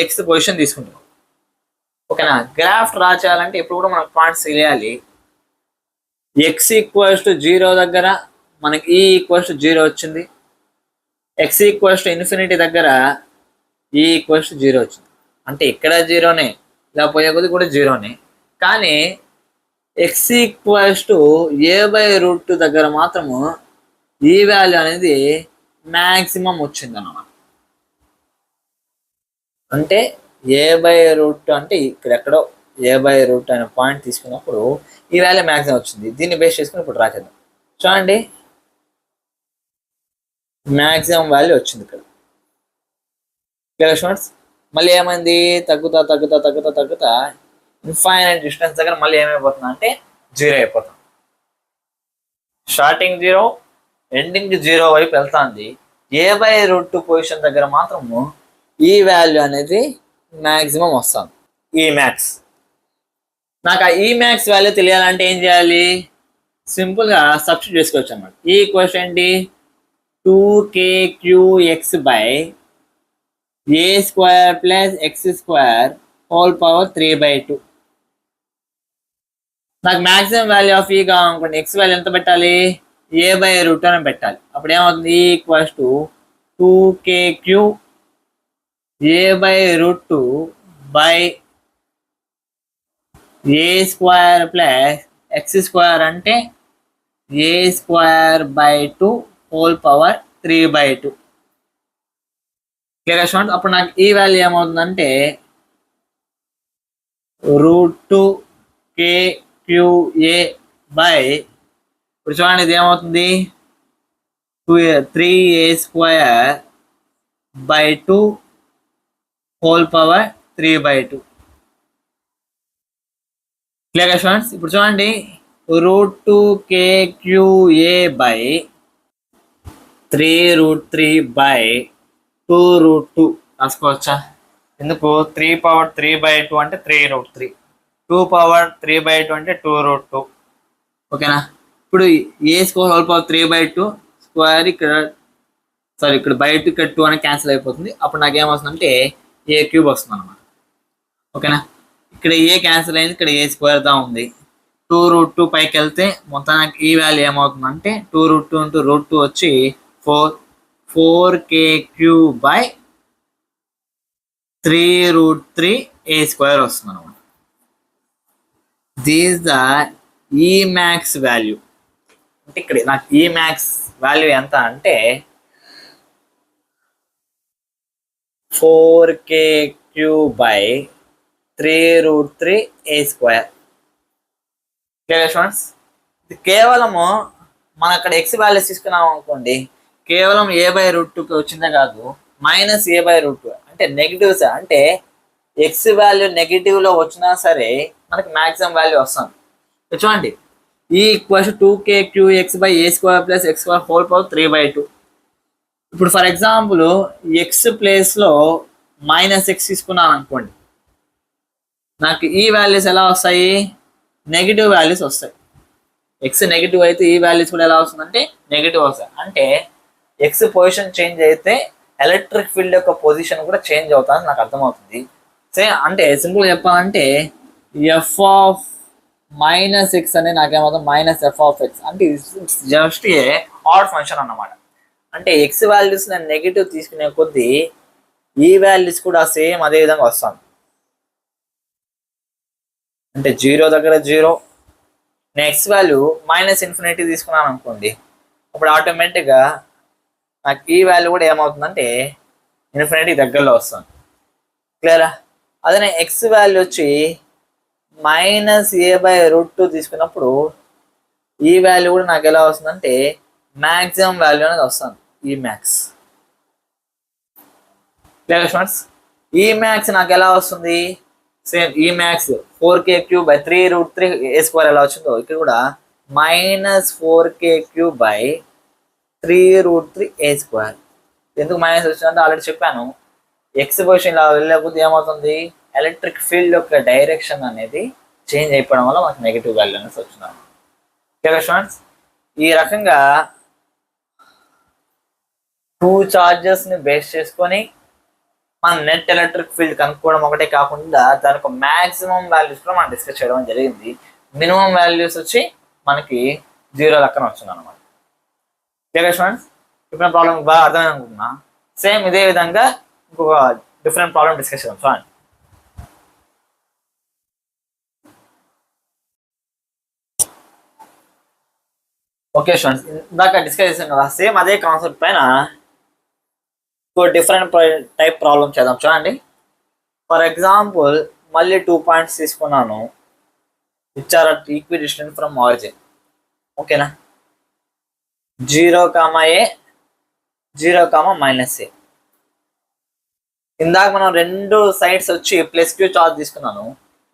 ఎక్స్ పొజిషన్ తీసుకుంటాం. ఓకేనా, గ్రాఫ్ డ్రా చేయాలంటే ఇప్పుడు కూడా మనకు పాయింట్స్ తెలియాలి. ఎక్స్ ఈక్వల్స్ టు 0 దగ్గర మనకి ఈ ఈక్వల్స్ టు 0 వచ్చింది. ఎక్స్ ఈక్వల్స్ టు ఇన్ఫినిటీ దగ్గర ఈ ఈక్వల్స్ టు 0 వచ్చింది. అంటే ఇక్కడ 0నే, ఇలా పోయే కొద్ది కూడా 0నే. కానీ ఎక్స్ ఈక్వల్స్ టు a/√2 దగ్గర మాత్రము ఈ వాల్యూ అనేది మ్యాక్సిమం వచ్చింది అన్నమాట. అంటే a/√2 అంటే ఇక్కడ ఎక్కడో a/√2 అనే పాయింట్ తీసుకున్నప్పుడు ఈ వాల్యూ మ్యాక్సిమం వచ్చింది. దీన్ని బేస్ చేసుకుని ఇప్పుడు రాసేద్దాం. చూడండి, మ్యాక్సిమం వాల్యూ వచ్చింది ఇక్కడ. Clear students? మళ్ళీ ఏమైంది, తగ్గుతా తగ్గుతా తగ్గుతా తగ్గుతా ఇన్ఫైనైట్ డిస్టెన్స్ దగ్గర మళ్ళీ ఏమైపోతుంది అంటే 0 అయిపోతుంది. స్టార్టింగ్ 0, ఎండింగ్ 0 వైపు వెళ్తుంది. a/√2 పొజిషన్ దగ్గర మాత్రము ఈ వాల్యూ అనేది మ్యాక్సిమం వస్తుంది, ఈ మ్యాక్స్. నాకు ఆ ఈ మ్యాక్స్ వాల్యూ తెలియాలంటే ఏం చేయాలి, సింపుల్గా సబ్స్టిట్యూట్ చేసుకోవచ్చు అన్నమాట. ఈ ఈక్వేషన్ ఏంటి, 2kqx/a² + x² నాకు మ్యాక్సిమం వాల్యూ ఆఫ్ ఈ కావాలనుకోండి, ఎక్స్ వాల్యూ ఎంత పెట్టాలి, a/√2 అని పెట్టాలి. అప్పుడు ఏమవుతుంది, =2kq a/√2 a² + x² అంటే a² 2/3/2. Clear student? అప్పుడు నాకు ఈ వాల్యూ ఏమవుతుందంటే √2kqa ఇప్పుడు చూడండి ఇది ఏమవుతుంది, 3a²/2/3/2. Clear students? ఇప్పుడు చూడండి, √2kqa/3√3/2√2 రాసుకోవచ్చా? ఎందుకు, 3/3/2 అంటే 3√3, 2/3/2 అంటే 2√2. ఓకేనా? ఇప్పుడు a²3/2 స్క్వేర్ ఇక్కడ ఇక్కడ బయట ఇక్కడ 2 అని క్యాన్సిల్ అయిపోతుంది. అప్పుడు నాకు ఏమవుతుందంటే a³ వస్తుంది అనమాట. ఓకేనా? ఇక్కడ ఏ క్యాన్సిల్ అయింది, ఇక్కడ a² దా ఉంది. 2√2 పైకి వెళ్తే మొత్తం నాకు ఈ వాల్యూ ఏమవుతుందంటే 2√2 × √2 వచ్చి 4kq/3√3a² వస్తుంది అనమాట. దిస్ ద ఈ మ్యాక్స్ వాల్యూ. అంటే ఇక్కడ నాకు ఈ మ్యాక్స్ వాల్యూ ఎంత అంటే 4kq/3√3a². Clear students? ఇది కేవలము మనం అక్కడ ఎక్స్ వాల్యూస్ తీసుకున్నాం అనుకోండి, కేవలం a/√2కి వచ్చిందే కాదు, -a/√2 అంటే నెగిటివ్స్. అంటే ఎక్స్ వాల్యూ నెగిటివ్లో వచ్చినా సరే మనకి మ్యాక్సిమం వాల్యూ వస్తుంది. చూడండి, ఈ =2kqx/a² + x²/3/2. ఇప్పుడు ఫర్ ఎగ్జాంపుల్ ఎక్స్ ప్లేస్లో -x తీసుకున్నాను అనుకోండి, నాకు ఈ వాల్యూస్ ఎలా వస్తాయి, నెగిటివ్ వాల్యూస్ వస్తాయి. ఎక్స్ నెగిటివ్ అయితే ఈ వాల్యూస్ కూడా ఎలా వస్తుందంటే నెగిటివ్ వస్తాయి. అంటే ఎక్స్ పొజిషన్ చేంజ్ అయితే ఎలక్ట్రిక్ ఫీల్డ్ యొక్క పొజిషన్ కూడా చేంజ్ అవుతుందని నాకు అర్థమవుతుంది. అంటే సింపుల్గా చెప్పాలంటే f(-x) అనేది నాకేమవుతుంది, -f(x). అంటే జస్ట్ ఏ ఆడ్ ఫంక్షన్ అన్నమాట. అంటే ఎక్స్ వాల్యూస్ నేను నెగిటివ్ తీసుకునే కొద్దీ ఈ వాల్యూస్ కూడా సేమ్ అదే విధంగా వస్తాను. అంటే 0 దగ్గర 0, నెక్స్ట్ వాల్యూ -∞ తీసుకున్నాను అనుకోండి, అప్పుడు ఆటోమేటిక్గా నాకు ఈ వాల్యూ కూడా ఏమవుతుందంటే ∞ దగ్గరలో వస్తుంది. క్లియరా? అదే ఎక్స్ వాల్యూ వచ్చి -a/√2 తీసుకున్నప్పుడు ఈ వాల్యూ కూడా నాకు ఎలా వస్తుందంటే మ్యాక్సిమం వాల్యూ అనేది వస్తుంది, ఈ మ్యాక్స్. Clear students? ఈ మ్యాక్స్ నాకు ఎలా వస్తుంది, సేమ్ ఈ మ్యాక్స్ 4kq/3√3a² ఎలా వచ్చిందో ఇక్కడ కూడా -4kq/3√3a². ఎందుకు మైనస్ వచ్చిందంటే ఆల్రెడీ చెప్పాను, ఎక్స్ పొజిషన్ ఇలా వెళ్ళకపోతే ఏమవుతుంది, ఎలక్ట్రిక్ ఫీల్డ్ యొక్క డైరెక్షన్ అనేది చేంజ్ అయిపోవడం వల్ల మనకు నెగిటివ్ వాల్యూ అనేది వచ్చింది. Clear students? ఈ రకంగా 2 చార్జెస్ని బేస్ చేసుకొని మనం నెట్ ఎలక్ట్రిక్ ఫీల్డ్ కనుక్కోవడం ఒకటే కాకుండా దానికి మ్యాక్సిమం వాల్యూస్ కూడా మనం డిస్కస్ చేయడం జరిగింది. మినిమం వాల్యూస్ వచ్చి మనకి 0 లెక్కన వచ్చింది అనమాట. Clear students? ఇప్పుడు ప్రాబ్లం బాగా అర్థమైంది అనుకుంటున్నా. సేమ్ ఇదే విధంగా ఇంకొక డిఫరెంట్ ప్రాబ్లం డిస్కస్ చేద్దాం. చూడండి, ఓకే స్టూడెంట్స్, ఇందాక డిస్కస్ చేసాం కదా, సేమ్ అదే కాన్సెప్ట్ పైన ఇంకో డిఫరెంట్ టైప్ ప్రాబ్లమ్ చేద్దాం. చూడండి, ఫర్ ఎగ్జాంపుల్ మళ్ళీ 2 పాయింట్స్ తీసుకున్నాను which are at equidistant from origin. ఓకేనా, 0, ఏ 0, -a. ఇందాక మనం రెండు సైడ్స్ వచ్చి +q చార్జ్ తీసుకున్నాను,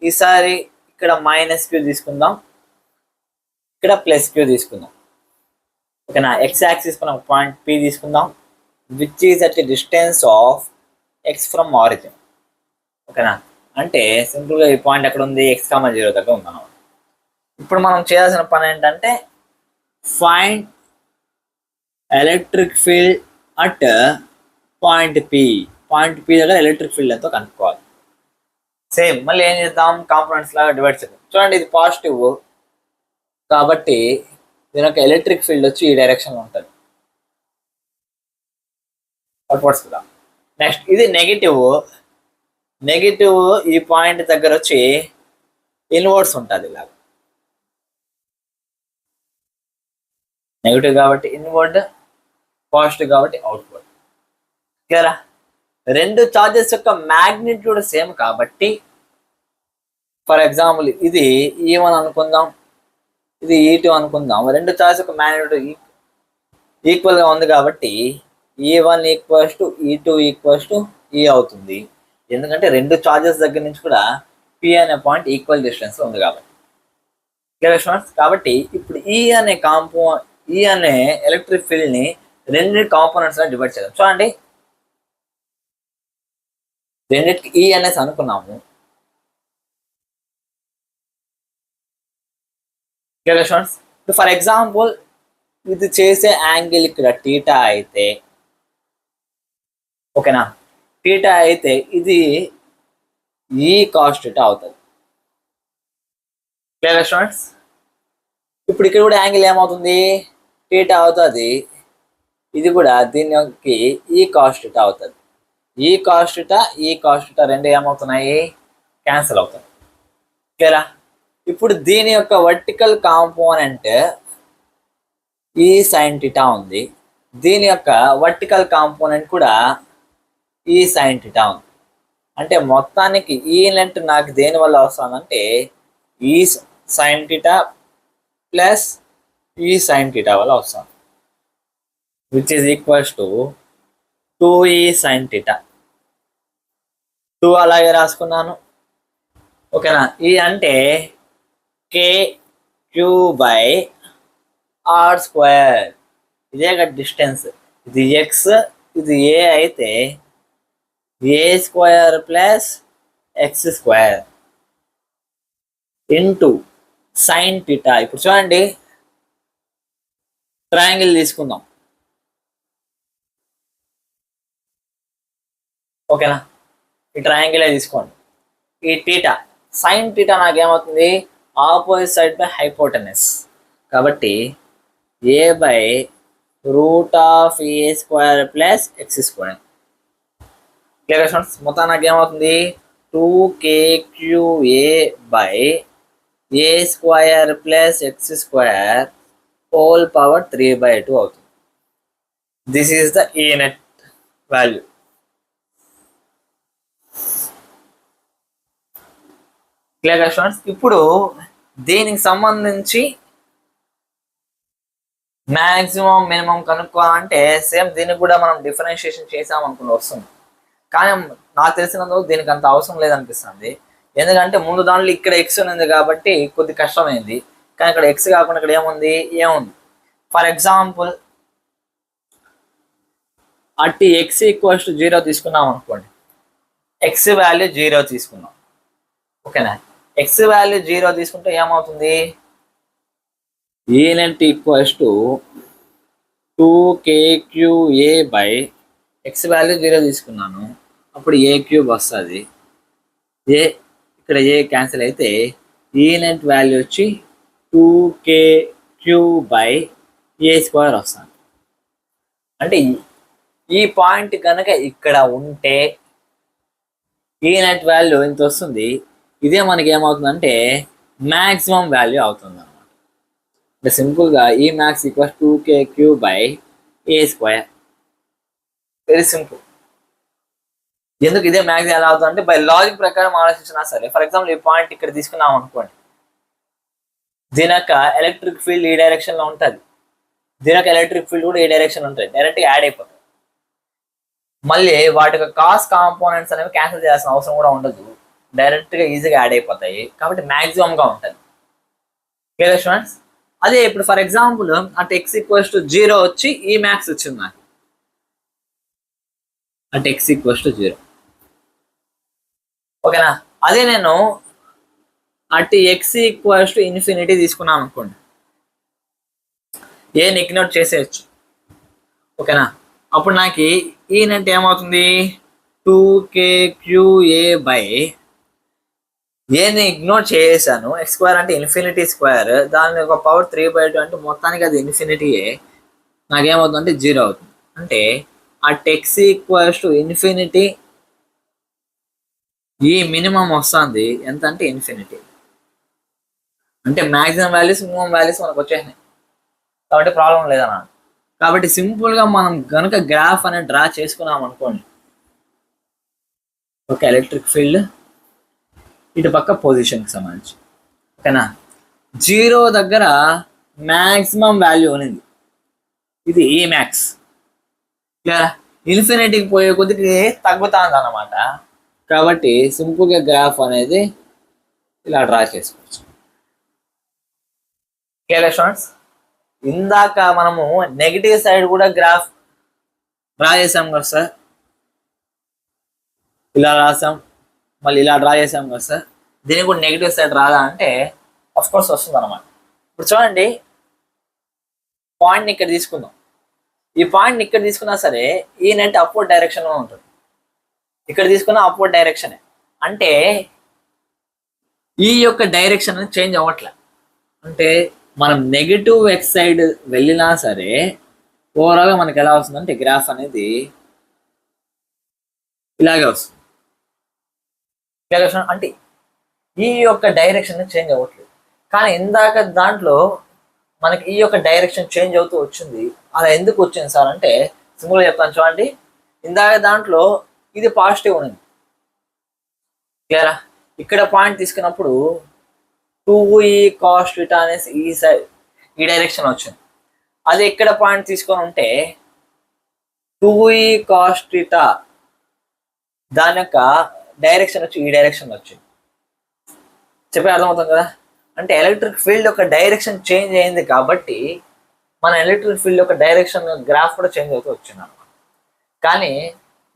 ఈసారి ఇక్కడ -q తీసుకుందాం, ఇక్కడ +q తీసుకుందాం. ఓకేనా, x యాక్సిస్ పైన పాయింట్ P తీసుకుందాం which is at distance of x from origin. ఓకేనా, అంటే సింపుల్గా ఈ పాయింట్ ఎక్కడ ఉంది, x, 0 దగ్గర ఉందన్నమాట. ఇప్పుడు మనం చేయాల్సిన పని ఏంటంటే find electric field at point P. Point P దగ్గర ఎలక్ట్రిక్ ఫీల్డ్ ఎంతో కనుక్కోవాలి. సేమ్ మళ్ళీ ఏం చేద్దాం, కాంపోనెంట్స్ లాగా డివైడ్ చేద్దాం. చూడండి, ఇది పాజిటివ్ కాబట్టి దీని యొక్క ఎలక్ట్రిక్ ఫీల్డ్ వచ్చి ఈ డైరెక్షన్లో ఉంటుంది. నెక్స్ట్ ఇది నెగిటివ్ ఈ పాయింట్ దగ్గర వచ్చి ఇన్వర్డ్స్ ఉంటుంది ఇలాగ. నెగిటివ్ కాబట్టి ఇన్వర్డ్, పాజిటివ్ కాబట్టి అవుట్వర్డ్. క్లియరా? రెండు చార్జెస్ యొక్క మ్యాగ్నిట్యూడ్ సేమ్ కాబట్టి ఫర్ ఎగ్జాంపుల్ ఇది E1 అనుకుందాం, ఇది E2 అనుకుందాం. రెండు చార్జెస్ యొక్క మ్యాగ్నిట్యూడ్ ఈక్వల్గా ఉంది కాబట్టి E1 = E2 = E అవుతుంది. ఎందుకంటే రెండు చార్జెస్ దగ్గర నుంచి కూడా P అనే పాయింట్ ఈక్వల్ డిస్టెన్స్ ఉంది కాబట్టి. Clear students? కాబట్టి ఇప్పుడు ఈ అనే ఎలక్ట్రిక్ ఫీల్డ్ ని రెండు కాంపోనెంట్స్ గా డివైడ్ చేద్దాం. చూడండి, రెండింటికి ఈ అనేసి అనుకున్నాము. Clear students? ఫర్ ఎగ్జాంపుల్ ఇది చేసే యాంగిల్ ఇక్కడ టీటా అయితే, ఓకేనా, టీటా అయితే ఇది ఈ కాస్ టీటా అవుతుంది. Clear students? ఇప్పుడు ఇక్కడ కూడా యాంగిల్ ఏమవుతుంది, టీటా అవుతుంది. ఇది కూడా దీనికి ఈ కాస్ టీటా అవుతుంది. ఈ కాస్ టీటా రెండు ఏమవుతున్నాయి, క్యాన్సిల్ అవుతాయి. క్లియరా? ఇప్పుడు దీని యొక్క వర్టికల్ కాంపోనెంట్ ఈ సైన్ టీటా ఉంది, దీని యొక్క వర్టికల్ కాంపోనెంట్ కూడా ఈ సైన్ టీటా ఉంది. అంటే మొత్తానికి ఈ లెంత్ నాకు దేని వల్ల వస్తుందంటే ఈ సైన్ టీటా ప్లస్ ఈ సైన్ టీటా వల్ల వస్తుంది, which is equals to 2e sin θ. 2 అలాగే రాసుకున్నాను. ఓకేనా, ఈ అంటే KQ/R². ఇదే కదా డిస్టెన్స్. ఇది x, ఇది a అయితే a² + x² into sine theta. ఇప్పుడు చూడండి, ట్రయాంగిల్ తీసుకుందాం. ఓకేనా, ఈ ట్రయాంగిల్ తీసుకోండి. ఈ టీటా సైన్ టీటా నాకేమవుతుంది, ఆపోజిట్ సైడ్ బై హైపోటెనస్ కాబట్టి a/√a² + x². Clear students? మొత్తం నాకేమవుతుంది 2kqa/a² + x² హోల్ పవర్ 3/2 అవుతుంది. This is the E net value. Clear students? ఇప్పుడు దీనికి సంబంధించి మ్యాక్సిమం మినిమం కనుక్కోవాలంటే సేమ్ దీనికి కూడా మనం డిఫరెన్షియేషన్ చేసామనుకుని వస్తుంది. కానీ నాకు తెలిసినందుకు దీనికి అంత అవసరం లేదనిపిస్తుంది. ఎందుకంటే ముందు దాంట్లో ఇక్కడ ఎక్స్ ఉంది కాబట్టి కొద్ది కష్టమైంది, కానీ ఇక్కడ ఎక్స్ కాకుండా ఇక్కడ ఏముంది, ఫర్ ఎగ్జాంపుల్ అట్టి x = 0 తీసుకున్నాం అనుకోండి, x వాల్యూ 0 తీసుకున్నాం. ఓకేనా, x వాల్యూ 0 తీసుకుంటే ఏమవుతుంది, ఈ నెట్ = 2kqa/x వాల్యూ 0 తీసుకున్నాను, అప్పుడు a³ వస్తుంది. ఇక్కడ ఏ క్యాన్సిల్ అయితే ఈ నెట్ వాల్యూ వచ్చి 2kq/a² వస్తుంది. అంటే ఈ పాయింట్ కనుక ఇక్కడ ఉంటే ఈ నెట్ వాల్యూ ఇంత వస్తుంది. ఇదే మనకి ఏమవుతుందంటే మ్యాక్సిమం వాల్యూ అవుతుంది అనమాట. అంటే సింపుల్గా ఈ మ్యాక్స్ = 2kq/a². Very simple. ఎందుకు ఇదే మ్యాక్సిమం ఎలా అవుతుంది అంటే బై లాజిక్ ప్రకారం ఆలోచించినా సరే, ఫర్ ఎగ్జాంపుల్ ఈ పాయింట్ ఇక్కడ తీసుకున్నాం అనుకోండి, దీని యొక్క ఎలక్ట్రిక్ ఫీల్డ్ ఈ డైరెక్షన్ లో ఉంటుంది, దీని యొక్క ఎలక్ట్రిక్ ఫీల్డ్ కూడా ఈ డైరెక్షన్ ఉంటుంది, డైరెక్ట్గా యాడ్ అయిపోతుంది. మళ్ళీ వాటి యొక్క కాస్ కాంపోనెంట్స్ అనేవి క్యాన్సిల్ చేయాల్సిన అవసరం కూడా ఉండదు, డైరెక్ట్గా ఈజీగా యాడ్ అయిపోతాయి, కాబట్టి మ్యాక్సిమంగా ఉంటుంది. ఓకే స్టూడెంట్స్, అదే ఇప్పుడు ఫర్ ఎగ్జాంపుల్ అట్ x = 0 వచ్చి ఈ మ్యాక్స్ వచ్చింది నాకు, అట్ x = 0. ఓకేనా, అదే నేను అటు x =∞ తీసుకున్నాం అనుకోండి, ఏని ఇగ్నోర్ చేసేయచ్చు. ఓకేనా, అప్పుడు నాకు ఈనంటే ఏమవుతుంది, 2kqa/, ఏని ఇగ్నోర్ చేసాను, x² అంటే ∞² దాని ఒక పవర్ 3/2 అంటే మొత్తానికి అది ఇన్ఫినిటీయే, నాకేమవుతుందంటే 0 అవుతుంది. అంటే అట్ x =∞ ఈ మినిమం వస్తుంది ఎంత అంటే ఇన్ఫినిటీ, అంటే మ్యాక్సిమం వాల్యూస్ మినిమం వాల్యూస్ మనకు వచ్చేసినాయి, కాబట్టి ప్రాబ్లం లేదన్నా. కాబట్టి సింపుల్గా మనం కనుక గ్రాఫ్ అనేది డ్రా చేసుకున్నాం అనుకోండి, ఒక ఎలక్ట్రిక్ ఫీల్డ్ ఇటు పక్క పొజిషన్కి సంబంధించి, ఓకేనా, 0 దగ్గర మ్యాక్సిమం వాల్యూ అనేది ఇది ఈ మ్యాక్స్, ఇన్ఫినిటీకి పోయే కొద్దికి తగ్గుతుంది అన్నమాట. కాబట్టి సింపుల్గా గ్రాఫ్ అనేది ఇలా డ్రా చేసుకోవచ్చు. ఓకే స్టూడెంట్స్, ఇందాక మనము నెగిటివ్ సైడ్ కూడా గ్రాఫ్ డ్రా చేసాం కదా సార్, ఇలా రాసాం, మళ్ళీ ఇలా డ్రా చేసాం కదా సార్, దీనికి కూడా నెగిటివ్ సైడ్ రాదా అంటే అఫ్ కోర్స్ వస్తుంది అనమాట. ఇప్పుడు చూడండి, పాయింట్ని ఇక్కడ తీసుకుందాం, ఈ పాయింట్ని ఇక్కడ తీసుకున్నా సరే ఈ నెట్ అప్వర్డ్ డైరెక్షన్లో ఉంటుంది, ఇక్కడ తీసుకున్న అప్వర్డ్ డైరెక్షనే, అంటే ఈ యొక్క డైరెక్షన్ చేంజ్ అవ్వట్లే. అంటే మనం నెగిటివ్ ఎక్స్ సైడ్ వెళ్ళినా సరే ఓవరాల్గా మనకి ఎలా వస్తుందంటే గ్రాఫ్ అనేది ఇలాగే వస్తుంది. అంటే ఈ యొక్క డైరెక్షన్ చేంజ్ అవ్వట్లేదు, కానీ ఇందాక దాంట్లో మనకి ఈ యొక్క డైరెక్షన్ చేంజ్ అవుతూ వచ్చింది. అలా ఎందుకు వచ్చింది సార్ అంటే సింపుల్గా చెప్తాను చూడండి, ఇందాక దాంట్లో ఇది పాజిటివ్ ఉంది క్లియరా, ఇక్కడ పాయింట్ తీసుకున్నప్పుడు 2e cos θ అనేసి ఈ సైడ్ ఈ డైరెక్షన్ వచ్చింది. అదే ఇక్కడ పాయింట్ తీసుకొని ఉంటే 2e cos θ దాని యొక్క డైరెక్షన్ వచ్చి ఈ డైరెక్షన్ వచ్చింది. చెప్పే అర్థమవుతుంది కదా, అంటే ఎలక్ట్రిక్ ఫీల్డ్ యొక్క డైరెక్షన్ చేంజ్ అయింది కాబట్టి మన ఎలక్ట్రిక్ ఫీల్డ్ యొక్క డైరెక్షన్ గ్రాఫ్ కూడా చేంజ్ అవుతూ వచ్చింది అనమాట. కానీ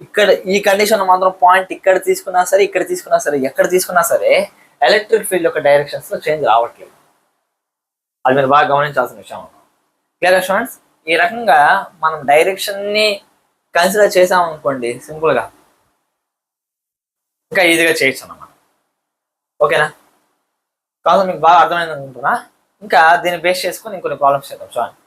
ఇక్కడ ఈ కండిషన్ మాత్రం పాయింట్ ఇక్కడ తీసుకున్నా సరే, ఇక్కడ తీసుకున్నా సరే, ఎక్కడ తీసుకున్నా సరే ఎలక్ట్రిక్ ఫీల్డ్ యొక్క డైరెక్షన్స్ లో చేంజ్ రావట్లేదు. అది మీరు బాగా గమనించాల్సిన విషయం. క్లియర్ స్టూడెంట్స్, ఈ రకంగా మనం డైరెక్షన్ ని కన్సిడర్ చేసామనుకోండి సింపుల్గా ఇంకా ఈజీగా చేయొచ్చు అన్నమాట. ఓకేనా, కాదు మీకు బాగా అర్థమైంది అనుకుంటున్నా. ఇంకా దీన్ని బేస్ చేసుకొని ఇంకొన్ని ప్రాబ్లమ్స్ చేద్దాం. చూడండి,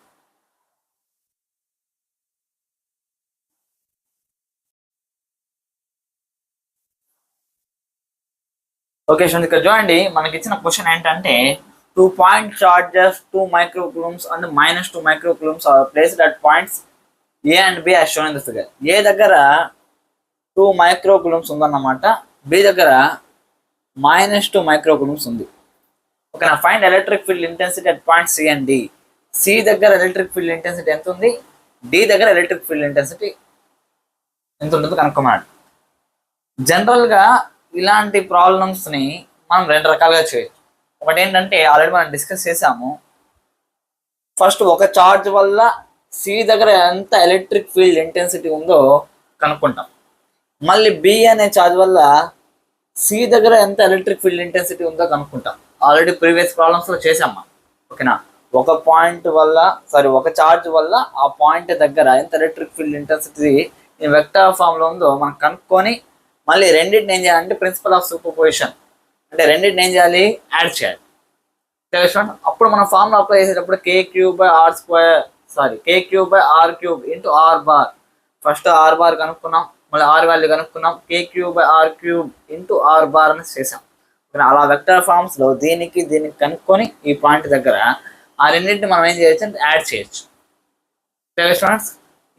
ఓకే చూడండి, ఇక్కడ చూడండి మనకి ఇచ్చిన క్వశ్చన్ ఏంటంటే 2 point charges 2 microcoulombs and -2 microcoulombs are placed at points A and B as shown in the figure. ఏ దగ్గర 2 microcoulombs ఉందన్నమాట, బి దగ్గర -2 microcoulombs ఉంది. ఓకేనా, find electric field intensity at point C and D. C దగ్గర electric field intensity ఎంత ఉంది, D దగ్గర electric field intensity ఎంత ఉంటుందో కనుక్కోమన్నాడు. జనరల్గా ఇలాంటి ప్రాబ్లమ్స్ని మనం 2 రకాలుగా చేయొచ్చు. ఒకటి ఏంటంటే ఆల్రెడీ మనం డిస్కస్ చేసాము, ఫస్ట్ ఒక చార్జ్ వల్ల సి దగ్గర ఎంత ఎలక్ట్రిక్ ఫీల్డ్ ఇంటెన్సిటీ ఉందో కనుక్కుంటాం. మళ్ళీ బి అనే చార్జ్ వల్ల సి దగ్గర ఎంత ఎలక్ట్రిక్ ఫీల్డ్ ఇంటెన్సిటీ ఉందో కనుక్కుంటాం. ఆల్రెడీ ప్రీవియస్ ప్రాబ్లమ్స్లో చేసామా. ఓకేనా, ఒక చార్జ్ వల్ల ఆ పాయింట్ దగ్గర ఎంత ఎలక్ట్రిక్ ఫీల్డ్ ఇంటెన్సిటీ వెక్టార్ ఫామ్లో ఉందో మనం కనుక్కొని మళ్ళీ రెండింటిని ఏం చేయాలంటే ప్రిన్సిపల్ ఆఫ్ సూపర్ పొజిషన్, అంటే రెండింటిని ఏం చేయాలి, యాడ్ చేయాలి. తెలుసుకోండి, అప్పుడు మనం ఫార్ములా అప్లై చేసేటప్పుడు k3/r3 into r bar, first r bar కనుక్కున్నాం, మళ్ళీ r వాల్యూ కనుక్కున్నాం, k3/r3 ఇంటూ r బార్ అని చేసాం. అలా వెక్టర్ ఫార్మ్స్లో దీనికి కనుక్కొని ఈ పాయింట్ దగ్గర ఆ రెండింటిని మనం ఏం చేయొచ్చు అంటే యాడ్ చేయొచ్చు. తెలుసు.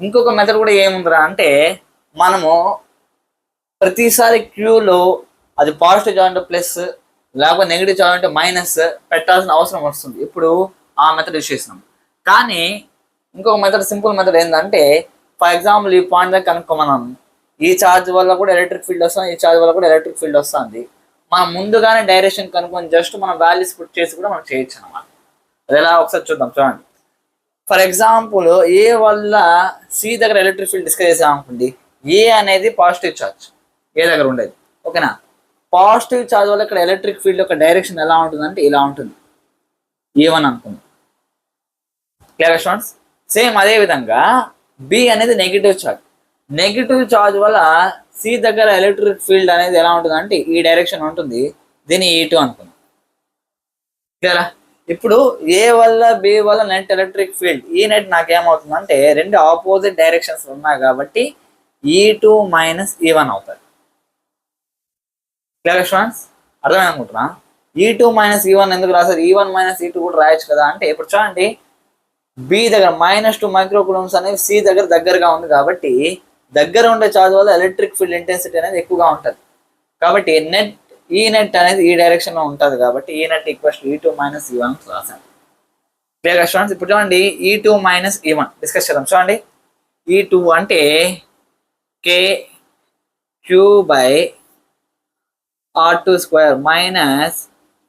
ఇంకొక మెథడ్ కూడా ఏముందిరా అంటే మనము ప్రతిసారి క్యూలో అది పాజిటివ్ చార్జ్ అంటే ప్లస్ లేకపోతే నెగిటివ్ చార్జ్ అంటే మైనస్ పెట్టాల్సిన అవసరం వస్తుంది. ఇప్పుడు ఆ మెథడ్ యూజ్ చేసినాం. కానీ ఇంకొక మెథడ్, సింపుల్ మెథడ్ ఏంటంటే, ఫర్ ఎగ్జాంపుల్ ఈ పాయింట్ దగ్గర కనుక్కోమన్నాం, ఈ ఛార్జ్ వల్ల కూడా ఎలక్ట్రిక్ ఫీల్డ్ వస్తుంది, ఈ ఛార్జ్ వల్ల కూడా ఎలక్ట్రిక్ ఫీల్డ్ వస్తుంది. మనం ముందుగానే డైరెక్షన్ కనుక్కొని జస్ట్ మనం వాల్యూస్ పుట్ చేసి కూడా మనం చేయొచ్చు అనమాట. అది ఎలా ఒకసారి చూద్దాం. చూడండి, ఫర్ ఎగ్జాంపుల్ ఏ వల్ల సి దగ్గర ఎలక్ట్రిక్ ఫీల్డ్ డిస్కస్ చేసాం అనుకోండి. ఏ అనేది పాజిటివ్ ఛార్జ్ ఏ దగ్గర ఉండేది, ఓకేనా. పాజిటివ్ ఛార్జ్ వల్ల ఇక్కడ ఎలక్ట్రిక్ ఫీల్డ్ యొక్క డైరెక్షన్ ఎలా ఉంటుందంటే ఇలా ఉంటుంది, E1 అనుకుంది. Clear students? సేమ్ అదే విధంగా బి అనేది నెగిటివ్ ఛార్జ్. నెగిటివ్ ఛార్జ్ వల్ల సి దగ్గర ఎలక్ట్రిక్ ఫీల్డ్ అనేది ఎలా ఉంటుంది అంటే ఈ డైరెక్షన్ ఉంటుంది, దీన్ని E2 అనుకుంది. క్లియరా? ఇప్పుడు ఏ వల్ల బి వల్ల నెట్ ఎలక్ట్రిక్ ఫీల్డ్, ఈ నెట్ నాకేమవుతుందంటే రెండు ఆపోజిట్ డైరెక్షన్స్ ఉన్నాయి కాబట్టి E2 మైనస్ E1 అవుతుంది. Clear students? అర్థమే అనుకుంటున్నా. E2 మైనస్ E1 ఎందుకు రాశారు? E1 మైనస్ E2 కూడా రాయొచ్చు కదా అంటే, ఇప్పుడు చూడండి, బి దగ్గర -2 మైక్రో కూలమ్స్ అనేవి సి దగ్గర దగ్గరగా ఉంది కాబట్టి దగ్గర ఉండే ఛార్జ్ వల్ల ఎలక్ట్రిక్ ఫీల్డ్ ఇంటెన్సిటీ అనేది ఎక్కువగా ఉంటుంది. కాబట్టి ఈ నెట్ అనేది ఈ డైరెక్షన్ లో ఉంటుంది కాబట్టి ఈ net equals E2 minus E1 రాశాను. Clear students? ఇప్పుడు చూడండి, E2 మైనస్ E1 డిస్కస్ చేద్దాం. చూడండి, E2 అంటే KQ by R2 square minus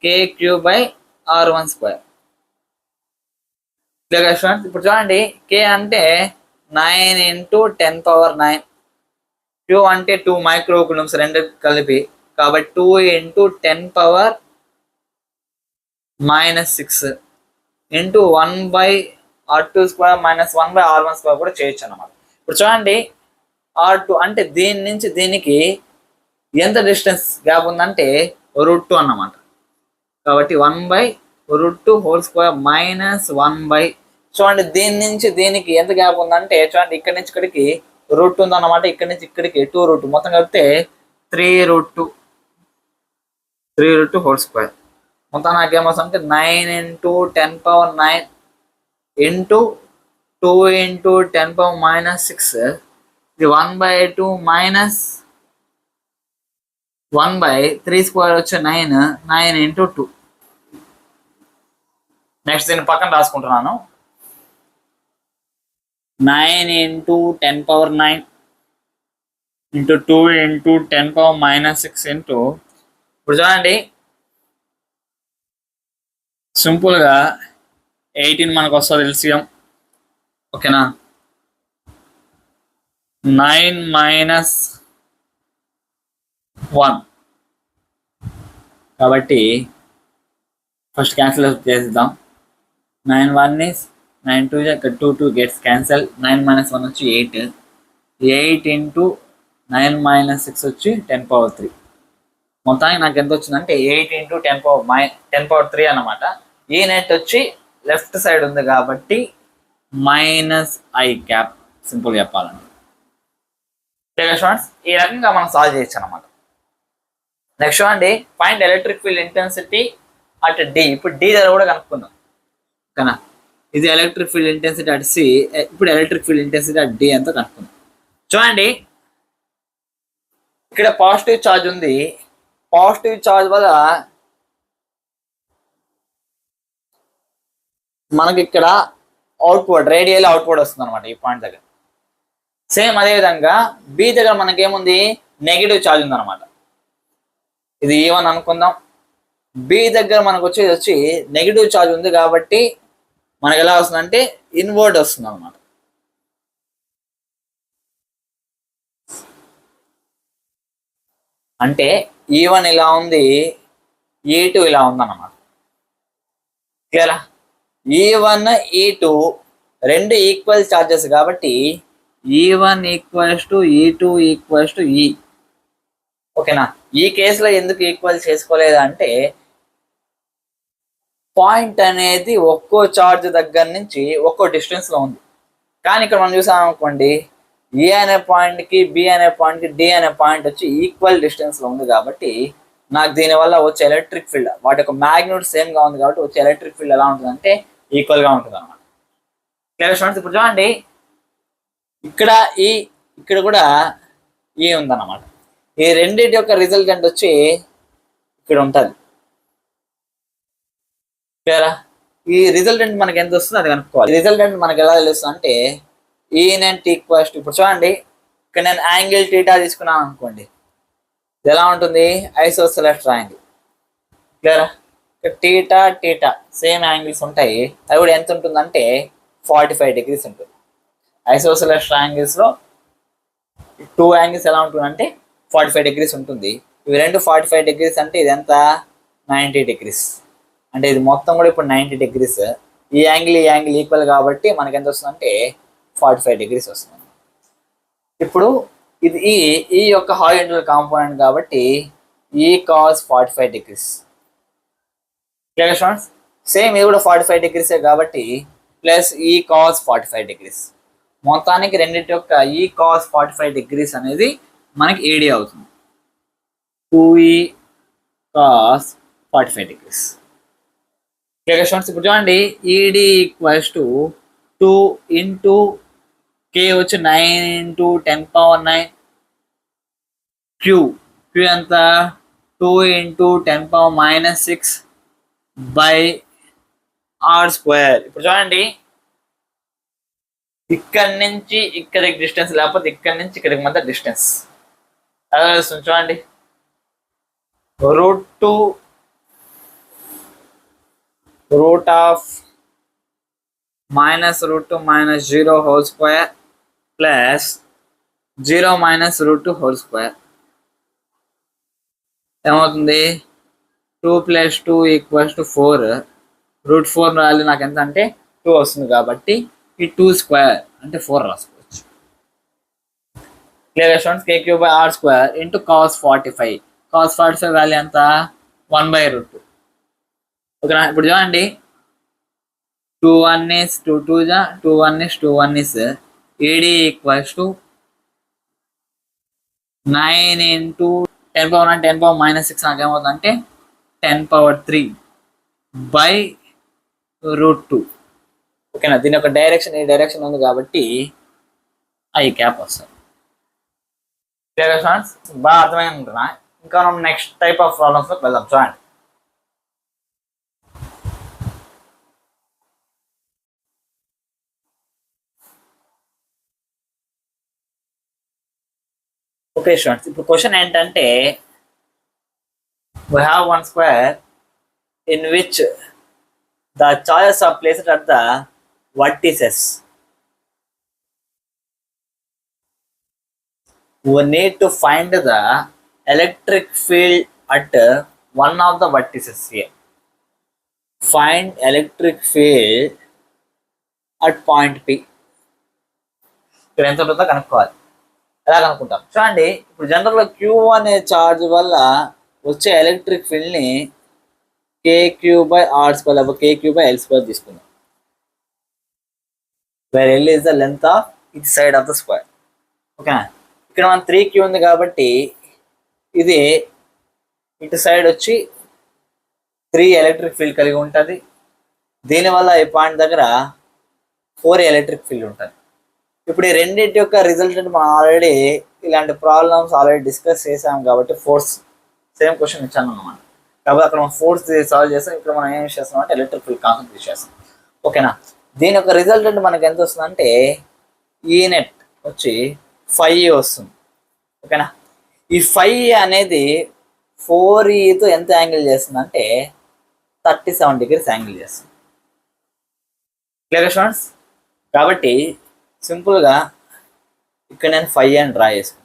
KQ by R1 square. Clear students? ఇప్పుడు చూడండి, K అంటే 9 × 10⁻⁹, Q అంటే 2 మైక్రో కూలమ్స్ రెండు కలిపి, కాబట్టి 2 × 10⁻⁻6 into 1/R2 square minus 1/R1 square కూడా చేయొచ్చు అన్నమాట. ఇప్పుడు చూడండి, R2 అంటే దీని నుంచి దీనికి ఎంత డిస్టెన్స్ గ్యాప్ ఉందంటే √2 అన్నమాట. కాబట్టి 1/√2 హోల్ స్క్వేర్ మైనస్ 1 చూడండి, దీని నుంచి దీనికి ఎంత గ్యాప్ ఉందంటే చూడండి, ఇక్కడి నుంచి ఇక్కడికి √2 ఉందన్నమాట, ఇక్కడి నుంచి ఇక్కడికి 2√2, మొత్తం కలిపితే 3√2 హోల్ స్క్వేర్. మొత్తం నాకు ఏమొస్తుందంటే 9 × 10⁻9 ఇంటూ 2 × 10⁻⁻6, ఇది 1/2 మైనస్ 1/3 స్క్వేర్ వచ్చి 9 × 2. నెక్స్ట్ దీన్ని పక్కన రాసుకుంటున్నాను. 9 × 10⁻9 ఇంటూ 2 × 10⁻⁻6 ఇంటూ, ఇప్పుడు చూడండి సింపుల్గా 18 మనకు వస్తుంది ఎల్సిఎం, ఓకేనా. 9 మైనస్ 1 కాబట్టి ఫస్ట్ క్యాన్సిల్ చేద్దాం. 9 1 is 9 2 ఇక్కడ 2 2 గెట్స్ క్యాన్సల్. 9 మైనస్ 1 వచ్చి 8. 8 ఇంటూ 9 - 6 వచ్చి 10⁻3. మొత్తానికి నాకు ఎంత వచ్చిందంటే 8 × 10⁻3 అన్నమాట. ఈ నెట్ వచ్చి లెఫ్ట్ సైడ్ ఉంది కాబట్టి -I క్యాప్, సింపుల్ చెప్పాలండి. ఈ రకంగా మనం సాల్వ్ చేయొచ్చు అనమాట. నెక్స్ట్ చూడండి, find electric field intensity at D. ఇప్పుడు D దగ్గర కూడా కనుక్కుందాం, ఓకేనా. ఇది electric field intensity at C. ఇప్పుడు electric field intensity at D ఎంతో కనుక్కుందాం. చూడండి, ఇక్కడ పాజిటివ్ ఛార్జ్ ఉంది. పాజిటివ్ ఛార్జ్ వల్ల మనకి ఇక్కడ అవుట్పుట్, రేడియల్ అవుట్పుట్ వస్తుంది అనమాట ఈ పాయింట్ దగ్గర. సేమ్ అదే విధంగా బి దగ్గర మనకి ఏముంది, నెగిటివ్ ఛార్జ్ ఉంది అనమాట. ఇది E1 అనుకుందాం. బి దగ్గర మనకు వచ్చి నెగిటివ్ ఛార్జ్ ఉంది కాబట్టి మనకి ఎలా వస్తుందంటే ఇన్వర్ట్ వస్తుంది అనమాట. అంటే E1 ఇలా ఉంది, E2 ఇలా ఉందన్నమాట. క్లియరా? E1 E2 రెండు ఈక్వల్ ఛార్జెస్ కాబట్టి E1 = E2 = E. ఓకేనా. ఈ కేసులో ఎందుకు ఈక్వల్ చేసుకోలేదంటే పాయింట్ అనేది ఒక్కో ఛార్జ్ దగ్గర నుంచి ఒక్కో డిస్టెన్స్ లో ఉంది. కానీ ఇక్కడ మనం చూసాం అనుకోండి, ఏ అనే పాయింట్కి బి అనే పాయింట్కి డి అనే పాయింట్ వచ్చి ఈక్వల్ డిస్టెన్స్ లో ఉంది కాబట్టి నాకు దీనివల్ల వచ్చే ఎలక్ట్రిక్ ఫీల్డ్ వాటి యొక్క మ్యాగ్నిట్యూడ్ సేమ్ గా ఉంది కాబట్టి వచ్చే ఎలక్ట్రిక్ ఫీల్డ్ ఎలా ఉంటుందంటే ఈక్వల్ గా ఉంటుంది అనమాట. Clear students? ఇప్పుడు చూడండి, ఇక్కడ కూడా ఈ ఉందన్నమాట. ఈ రెండింటి యొక్క రిజల్టెంట్ వచ్చి ఇక్కడ ఉంటుంది. క్లియరా? ఈ రిజల్టెంట్ మనకి ఎంత వస్తుంది అది కనుక్కోవాలి. రిజల్టెంట్ మనకి ఎలా తెలుస్తుంది అంటే ఈ నెట్ ఈక్వల్స్ టు, ఇప్పుడు చూడండి ఇక్కడ నేను యాంగిల్ టీటా తీసుకున్నాను అనుకోండి, ఇది ఎలా ఉంటుంది? Isosceles triangle. క్లియరా? టీటా టీటా సేమ్ యాంగిల్స్ ఉంటాయి. అది కూడా ఎంత ఉంటుందంటే 45 degrees ఉంటుంది. ఐసోసెలస్ ట్రయాంగిల్స్ లో 2 యాంగిల్స్ ఎలా ఉంటుందంటే 45 degrees ఉంటుంది. ఇవి రెండు 45 degrees అంటే ఇది ఎంత? 90 degrees. అంటే ఇది మొత్తం కూడా ఇప్పుడు 90 degrees. ఈ యాంగిల్ ఈక్వల్ కాబట్టి మనకి ఎంత వస్తుందంటే 45 degrees వస్తుంది. ఇప్పుడు ఇది ఈ యొక్క హారిజాంటల్ కాంపోనెంట్ కాబట్టి ఈ cos 45 degrees. Clear students? Same ఇది కూడా 45 degrees కాబట్టి ప్లస్ ఈ cos 45 degrees. మొత్తానికి రెండింటి యొక్క ఈ cos 45 degrees అనేది మనకి ఏడి అవుతుంది. 2e cos 45 degrees. Clear students? ఇప్పుడు చూడండి ఈడి ఈక్వల్స్ టు 2 ఇంటూ కే వచ్చి 9 ఇంటూ 10 power 9 క్యూ ఎంత? 2 into 10 power -6 by are square. ఇప్పుడు చూడండి ఇక్కడి నుంచి ఇక్కడికి డిస్టెన్స్ లేకపోతే ఇక్కడి నుంచి ఇక్కడికి మధ్య డిస్టెన్స్ ఎలా వస్తుంది చూడండి. √2 -√2 - 0 whole square plus 0 - √2 whole square ఏమవుతుంది? 2 + 2 = 4. √4 వాల్యూ నాకు ఎంత అంటే 2 వస్తుంది కాబట్టి ఈ 2 స్క్వేర్ అంటే 4 రాసుకోవచ్చు. Clear students? k³ r² into cos 45. cos 45 value ఎంత? 1/√2. ఓకేనా? ఇప్పుడు చూడండి 2 1 is 2 2 जा 2 1 is 2 1 is AD equals to 9 into 10 power 9 10 power -6 నాకు ఏమవుతుందంటే 10 power 3 by √2. ఓకేనా? దీని యొక్క డైరెక్షన్ ఈ డైరెక్షన్ ఉంది కాబట్టి ఐ క్యాప్ వస్తుంది. Clear students? బాగా అర్థమైంది అనుకుంటున్నా. ఇంకా మనం నెక్స్ట్ టైప్ ఆఫ్ ప్రాబ్లమ్స్ లోకి వెళ్దాం. చూడండి ఓకే స్టూడెంట్స్, ఇప్పుడు క్వశ్చన్ ఏంటంటే we have one square in which the charges are placed at the vertices. We need to find the electric field at one of the vertices here. Find electric field at point P. ఇక్కడ ఎంత ఉంటుందో కనుక్కోవాలి. ఎలా కనుక్కుంటాం చూడండి. ఇప్పుడు జనరల్గా Q అనే charge వల్ల వచ్చే ఎలక్ట్రిక్ ఫీల్డ్ ని k³/r² లేదా k³/l² తీసుకుందాం. Where L is the length of each side of the square. ఓకేనా? ఇక్కడ మనం 3Q ఉంది కాబట్టి ఇది ఇటు సైడ్ వచ్చి 3 ఎలక్ట్రిక్ ఫీల్డ్ కలిగి ఉంటుంది. దీనివల్ల ఈ పాయింట్ దగ్గర 4 ఎలక్ట్రిక్ ఫీల్డ్ ఉంటుంది. ఇప్పుడు ఈ రెండింటి యొక్క రిజల్టెంట్ మనం ఆల్రెడీ ఇలాంటి ప్రాబ్లమ్స్ ఆల్రెడీ డిస్కస్ చేసాం కాబట్టి ఫోర్స్ సేమ్ క్వశ్చన్ ఇచ్చాను అన్నమాట. కాబట్టి అక్కడ మనం ఫోర్స్ సాల్వ్ చేస్తాం. ఇక్కడ మనం ఏం చేస్తాం అంటే ఎలక్ట్రిక్ ఫీల్డ్ కాన్సెప్ట్ చేస్తాం. ఓకేనా? దీని యొక్క రిజల్టెంట్ మనకి ఎంత వస్తుందంటే ఈ నెట్ వచ్చి 5e వస్తుంది. ఓకేనా? ఈ 5e అనేది 4eతో ఎంత యాంగిల్ చేస్తుందంటే 37 degrees యాంగిల్ చేస్తుంది. Clear students? కాబట్టి సింపుల్గా ఇక్కడ నేను 5e అని డ్రా చేసుకున్నాను.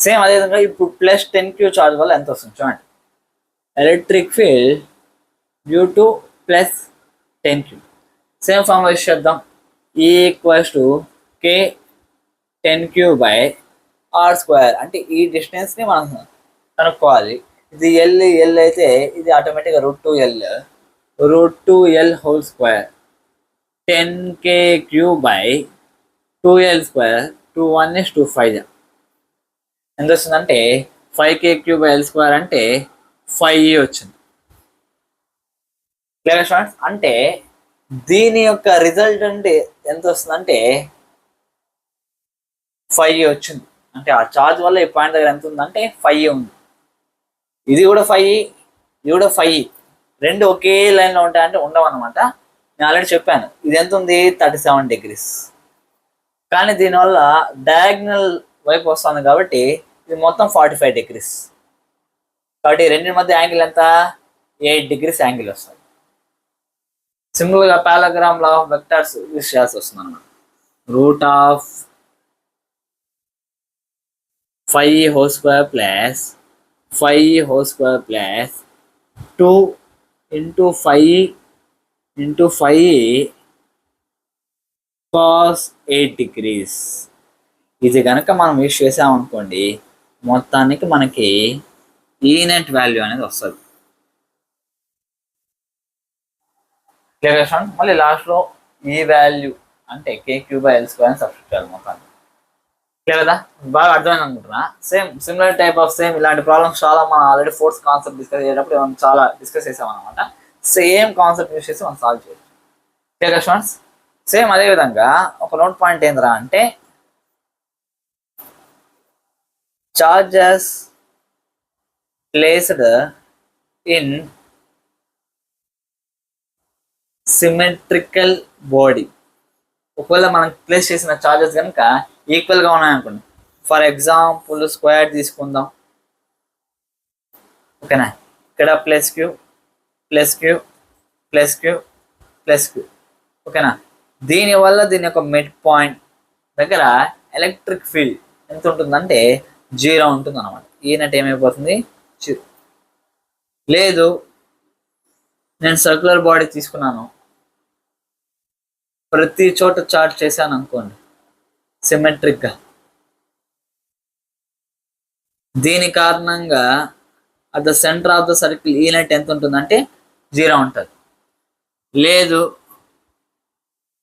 సేమ్ అదేవిధంగా ఇప్పుడు ప్లస్ 10Q చార్జ్ వల్ల ఎంత వస్తుంది చూడండి. Electric field due to plus 10Q same formula use చేద్దాం. E = k 10Q/r² అంటే ఈ డిస్టెన్స్ని మనం కనుక్కోవాలి. ఇది L అయితే ఇది ఆటోమేటిక్గా √2L whole square 10kQ/2L². 2 1 is 2 5 ఎంత వస్తుందంటే 5kQ/L² అంటే 5e వచ్చింది. Clear students? అంటే దీని యొక్క రిజల్టెంట్ ఎంత వస్తుందంటే 5e వచ్చింది. అంటే ఆ ఛార్జ్ వల్ల ఈ పాయింట్ దగ్గర ఎంత ఉందంటే 5 ఉంది. ఇది కూడా 5, ఇది కూడా 5, రెండు ఒకే లైన్లో ఉంటాయంటే ఉండవు అనమాట. నేను ఆల్రెడీ చెప్పాను ఇది ఎంత ఉంది 37 డిగ్రీస్. కానీ దీనివల్ల డయాగ్నల్ వైపు వస్తుంది కాబట్టి ఇది మొత్తం 45 డిగ్రీస్. కాబట్టి రెండింటి మధ్య యాంగిల్ ఎంత 8 డిగ్రీస్ యాంగిల్ వస్తుంది. సింపుల్గా పారాగ్రామ్ లా ఆఫ్ వెక్టర్స్ యూస్ చేయాల్సి వస్తుంది అనమాట. Root of 5 whole square plus 5 whole square plus 2 into 5 into 5 cos 8 degrees. ఇది కనుక మనం యూస్ చేసామనుకోండి మొత్తానికి మనకి ఈ నెట్ వాల్యూ అనేది వస్తుంది. మళ్ళీ లాస్ట్లో ఈ వాల్యూ అంటే k³/L² అని సబ్స్టిట్యూట్ చేయాలి మొత్తాన్ని. క్లియర్ కదా, బాగా అర్థమైంది అనుకుంటున్నా. సిమిలర్ టైప్ ఆఫ్ ఇలాంటి ప్రాబ్లమ్స్ చాలా మనం ఆల్రెడీ ఫోర్త్ కాన్సెప్ట్ డిస్కస్ చేసేటప్పుడు మనం చాలా డిస్కస్ చేసాం అనమాట. సేమ్ కాన్సెప్ట్ యూస్ చేసి మనం సాల్వ్ చేయొచ్చు. Clear students. సేమ్ అదే విధంగా ఒక నోట్ పాయింట్ ఏంద్రా అంటే charges placed in symmetrical body. ఒకవేళ మనం ప్లేస్ చేసిన చార్జెస్ కనుక ఈక్వల్గా ఉన్నాయనుకోండి, ఫర్ ఎగ్జాంపుల్ స్క్వేర్ తీసుకుందాం. ఓకేనా, ఇక్కడ plus Q plus Q plus Q plus Q. ఓకేనా, దీనివల్ల దీని యొక్క మిడ్ పాయింట్ దగ్గర ఎలక్ట్రిక్ ఫీల్డ్ ఎంత ఉంటుందంటే 0 ఉంటుంది అనమాట. ఈయనట్ ఏమైపోతుంది 0. లేదు నేను సర్క్యులర్ బాడీ తీసుకున్నాను, ప్రతి చోట చార్జ్ చేశాను అనుకోండి సిమెట్రిక్గా, దీని కారణంగా at the centre of the circle ఈ నెట్ ఎంత ఉంటుందంటే 0 ఉంటుంది. లేదు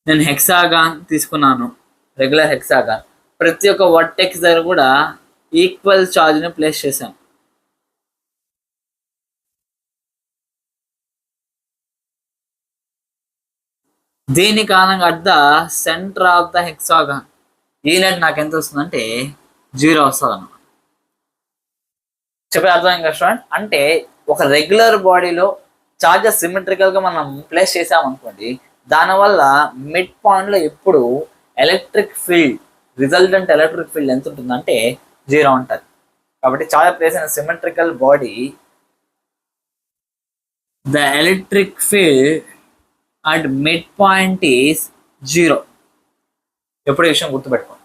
నేను హెక్సాగాన్ తీసుకున్నాను, రెగ్యులర్ హెక్సాగాన్, ప్రతి ఒక్క వర్టెక్స్ దగ్గర కూడా ఈక్వల్ ఛార్జ్ని ప్లేస్ చేశాను. దీని కారణంగా at the centre of the hexagon ఈ నెట్ నాకు ఎంత వస్తుందంటే 0 వస్తుంది అన్నమాట. చెప్పే అర్థం ఇంకా స్టూడెంట్. అంటే ఒక రెగ్యులర్ బాడీలో చార్జెస్ సిమెట్రికల్గా మనం ప్లేస్ చేసామనుకోండి, దానివల్ల మిడ్ పాయింట్లో ఎప్పుడు electric field resultant electric field ఎంత ఉంటుందంటే 0 ఉంటుంది. కాబట్టి చార్జెస్ ప్లేస్ అయిన symmetrical body the electric field at mid point is 0. ఎప్పుడు విషయం గుర్తుపెట్టుకోండి.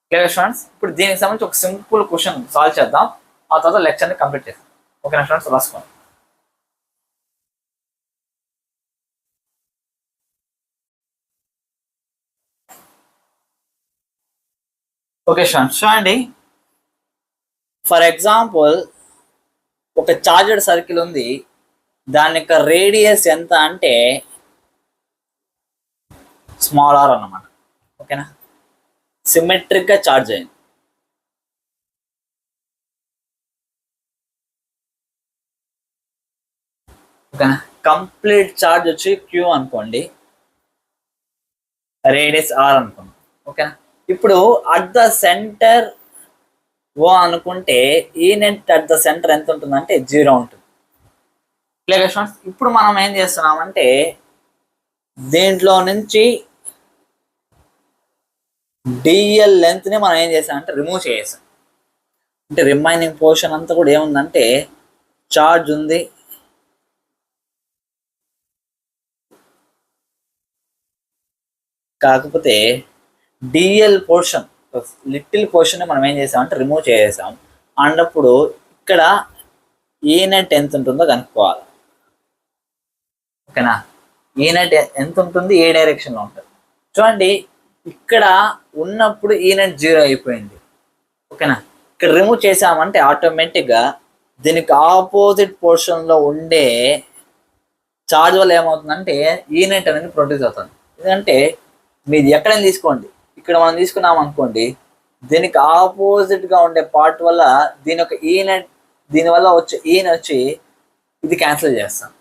Clear students. ఇప్పుడు దీనికి సంబంధించి ఒక సింపుల్ క్వశ్చన్ సాల్వ్ చేద్దాం, ఆ తర్వాత లెక్చర్ని కంప్లీట్ చేస్తాం. ఓకేనా స్టూడెంట్స్, రాసుకోండి. ఓకే స్టూడెంట్స్ చూడండి, ఫర్ ఎగ్జాంపుల్ ఒక చార్జెడ్ సర్కిల్ ఉంది, దాని యొక్క రేడియస్ ఎంత అంటే స్మాల్ ఆర్ అన్నమాట. ఓకేనా, సిమెట్రిక్గా చార్జ్ అయింది. ఓకేనా, కంప్లీట్ చార్జ్ వచ్చి క్యూ అనుకోండి, రేడియస్ ఆర్ అనుకోండి. ఓకేనా, ఇప్పుడు అట్ ద సెంటర్ ఓ అనుకుంటే ఈ నెట్ అట్ ద సెంటర్ ఎంత ఉంటుందంటే 0 ఉంటుంది. Clear students. ఇప్పుడు మనం ఏం చేస్తున్నామంటే దీంట్లో నుంచి డిఎల్ లెంత్ని మనం ఏం చేసామంటే రిమూవ్ చేసాం. అంటే రిమైనింగ్ పోర్షన్ అంతా కూడా ఏముందంటే చార్జ్ ఉంది, కాకపోతే డిఎల్ పోర్షన్ లిటిల్ పోర్షన్ మనం ఏం చేసామంటే రిమూవ్ చేసాం. అన్నప్పుడు ఇక్కడ ఈ నెట్ ఎంత ఉంటుందో కనుక్కోవాలి. ఓకేనా, ఈ నెట్ ఎంత ఉంటుంది, ఏ డైరెక్షన్లో ఉంటుంది చూడండి. ఇక్కడ ఉన్నప్పుడు ఈ నెట్ 0 అయిపోయింది. ఓకేనా, ఇక్కడ రిమూవ్ చేసామంటే ఆటోమేటిక్గా దీనికి ఆపోజిట్ పోర్షన్లో ఉండే చార్జ్ వల్ల ఏమవుతుందంటే ఈ నెట్ అనేది ప్రొడ్యూస్ అవుతుంది. ఎందుకంటే మీది ఎక్కడైనా తీసుకోండి, ఇక్కడ మనం తీసుకున్నాం అనుకోండి, దీనికి ఆపోజిట్గా ఉండే పార్ట్ వల్ల దీని యొక్క ఈ నెట్ దీనివల్ల వచ్చే ఈయన వచ్చి ఇది క్యాన్సిల్ చేస్తాం.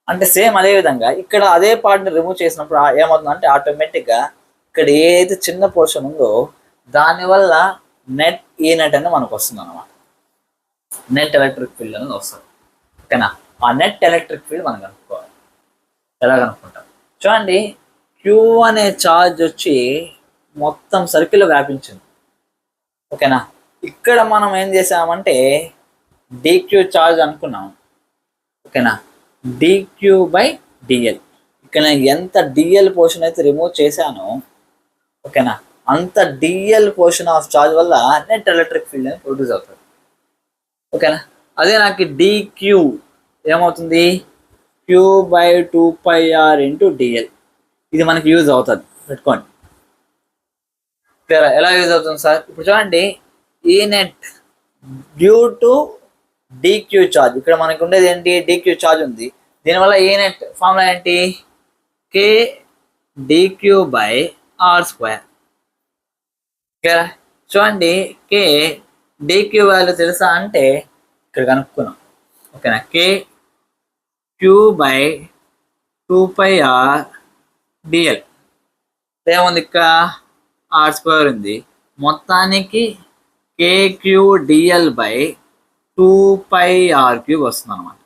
అంటే సేమ్ అదే విధంగా ఇక్కడ అదే పార్ట్ని రిమూవ్ చేసినప్పుడు ఏమవుతుందంటే ఆటోమేటిక్గా ఇక్కడ ఏదైతే చిన్న పోర్షన్ ఉందో దానివల్ల నెట్ ఈ నెట్ అని మనకు వస్తుంది అనమాట. నెట్ ఎలక్ట్రిక్ ఫీల్డ్ అనేది వస్తుంది. ఓకేనా, ఆ నెట్ ఎలక్ట్రిక్ ఫీల్డ్ మనం కనుక్కోవాలి. ఎలా కనుక్కుంటాం చూడండి, క్యూ అనే ఛార్జ్ వచ్చి మొత్తం సర్కిల్లో వ్యాపించింది. ఓకేనా, ఇక్కడ మనం ఏం చేసామంటే డిక్యూ ఛార్జ్ అనుకున్నాం. ఓకేనా, డిక్యూ బై డిఎల్. ఇక్కడ నేను ఎంత డిఎల్ పోర్షన్ అయితే రిమూవ్ చేశానో, ఓకేనా, అంత డిఎల్ పోర్షన్ ఆఫ్ ఛార్జ్ వల్ల నెట్ ఎలక్ట్రిక్ ఫీల్డ్ అనేది ప్రొడ్యూస్ అవుతుంది. ఓకేనా, అదే నాకు డిక్యూ ఏమవుతుంది, Q by 2πr into DL. ఇది మనకి యూజ్ అవుతుంది, పెట్టుకోండి. ఎలా యూజ్ అవుతుంది సార్? ఇప్పుడు చూడండి, ఈ net due to DQ charge, ఇక్కడ మనకు ఉండేది ఏంటి, డిక్యూ ఛార్జ్ ఉంది. దీనివల్ల ఈ నెట్ ఫార్ములా ఏంటి, కే డిక్యూ బై ఆర్ స్క్వేర్. ఓకేనా, చూడండి, కే డిక్యూ వాల్యూ తెలుసా అంటే ఇక్కడ కనుక్కున్నాం. ఓకేనా, కే క్యూ బై 2πr డిఎల్. ఏముంది, ఇక్కడ ఆర్ స్క్వేర్ ఉంది. మొత్తానికి కేక్యూ డిఎల్ బై 2πr³ వస్తుంది అనమాట.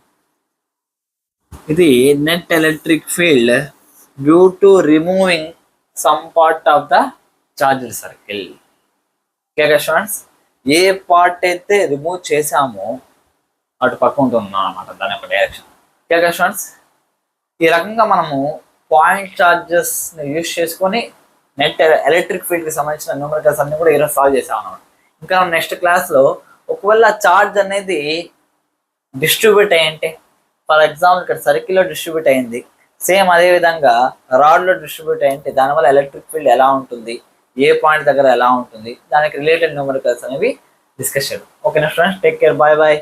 ఇది net electric field due to removing some part of the charger circle. Okay students, A part అయితే రిమూవ్ చేసామో అటు పక్క ఉంటున్నాం అనమాట, దాని యొక్క డైరెక్షన్. ఓకే స్టూడెంట్స్, ఈ రకంగా మనము పాయింట్ చార్జెస్ యూజ్ చేసుకొని నెట్ ఎలక్ట్రిక్ ఫీల్డ్కి సంబంధించిన న్యూమరికల్స్ అన్ని కూడా ఈరోజు సాల్వ్ చేసాం అనమాట. ఇంకా నెక్స్ట్ క్లాస్లో ఒకవేళ చార్జ్ అనేది డిస్ట్రిబ్యూట్ అయ్యింటే, ఫర్ ఎగ్జాంపుల్ ఇక్కడ సర్కిల్లో డిస్ట్రిబ్యూట్ అయింది, సేమ్ అదే విధంగా రాడ్లో డిస్ట్రిబ్యూట్ అయ్యింటే దానివల్ల ఎలక్ట్రిక్ ఫీల్డ్ ఎలా ఉంటుంది, ఏ పాయింట్ దగ్గర ఎలా ఉంటుంది, దానికి రిలేటెడ్ న్యూమరికల్స్ అనేవి డిస్కస్ చేద్దాం. ఓకేనా students, take care, bye bye.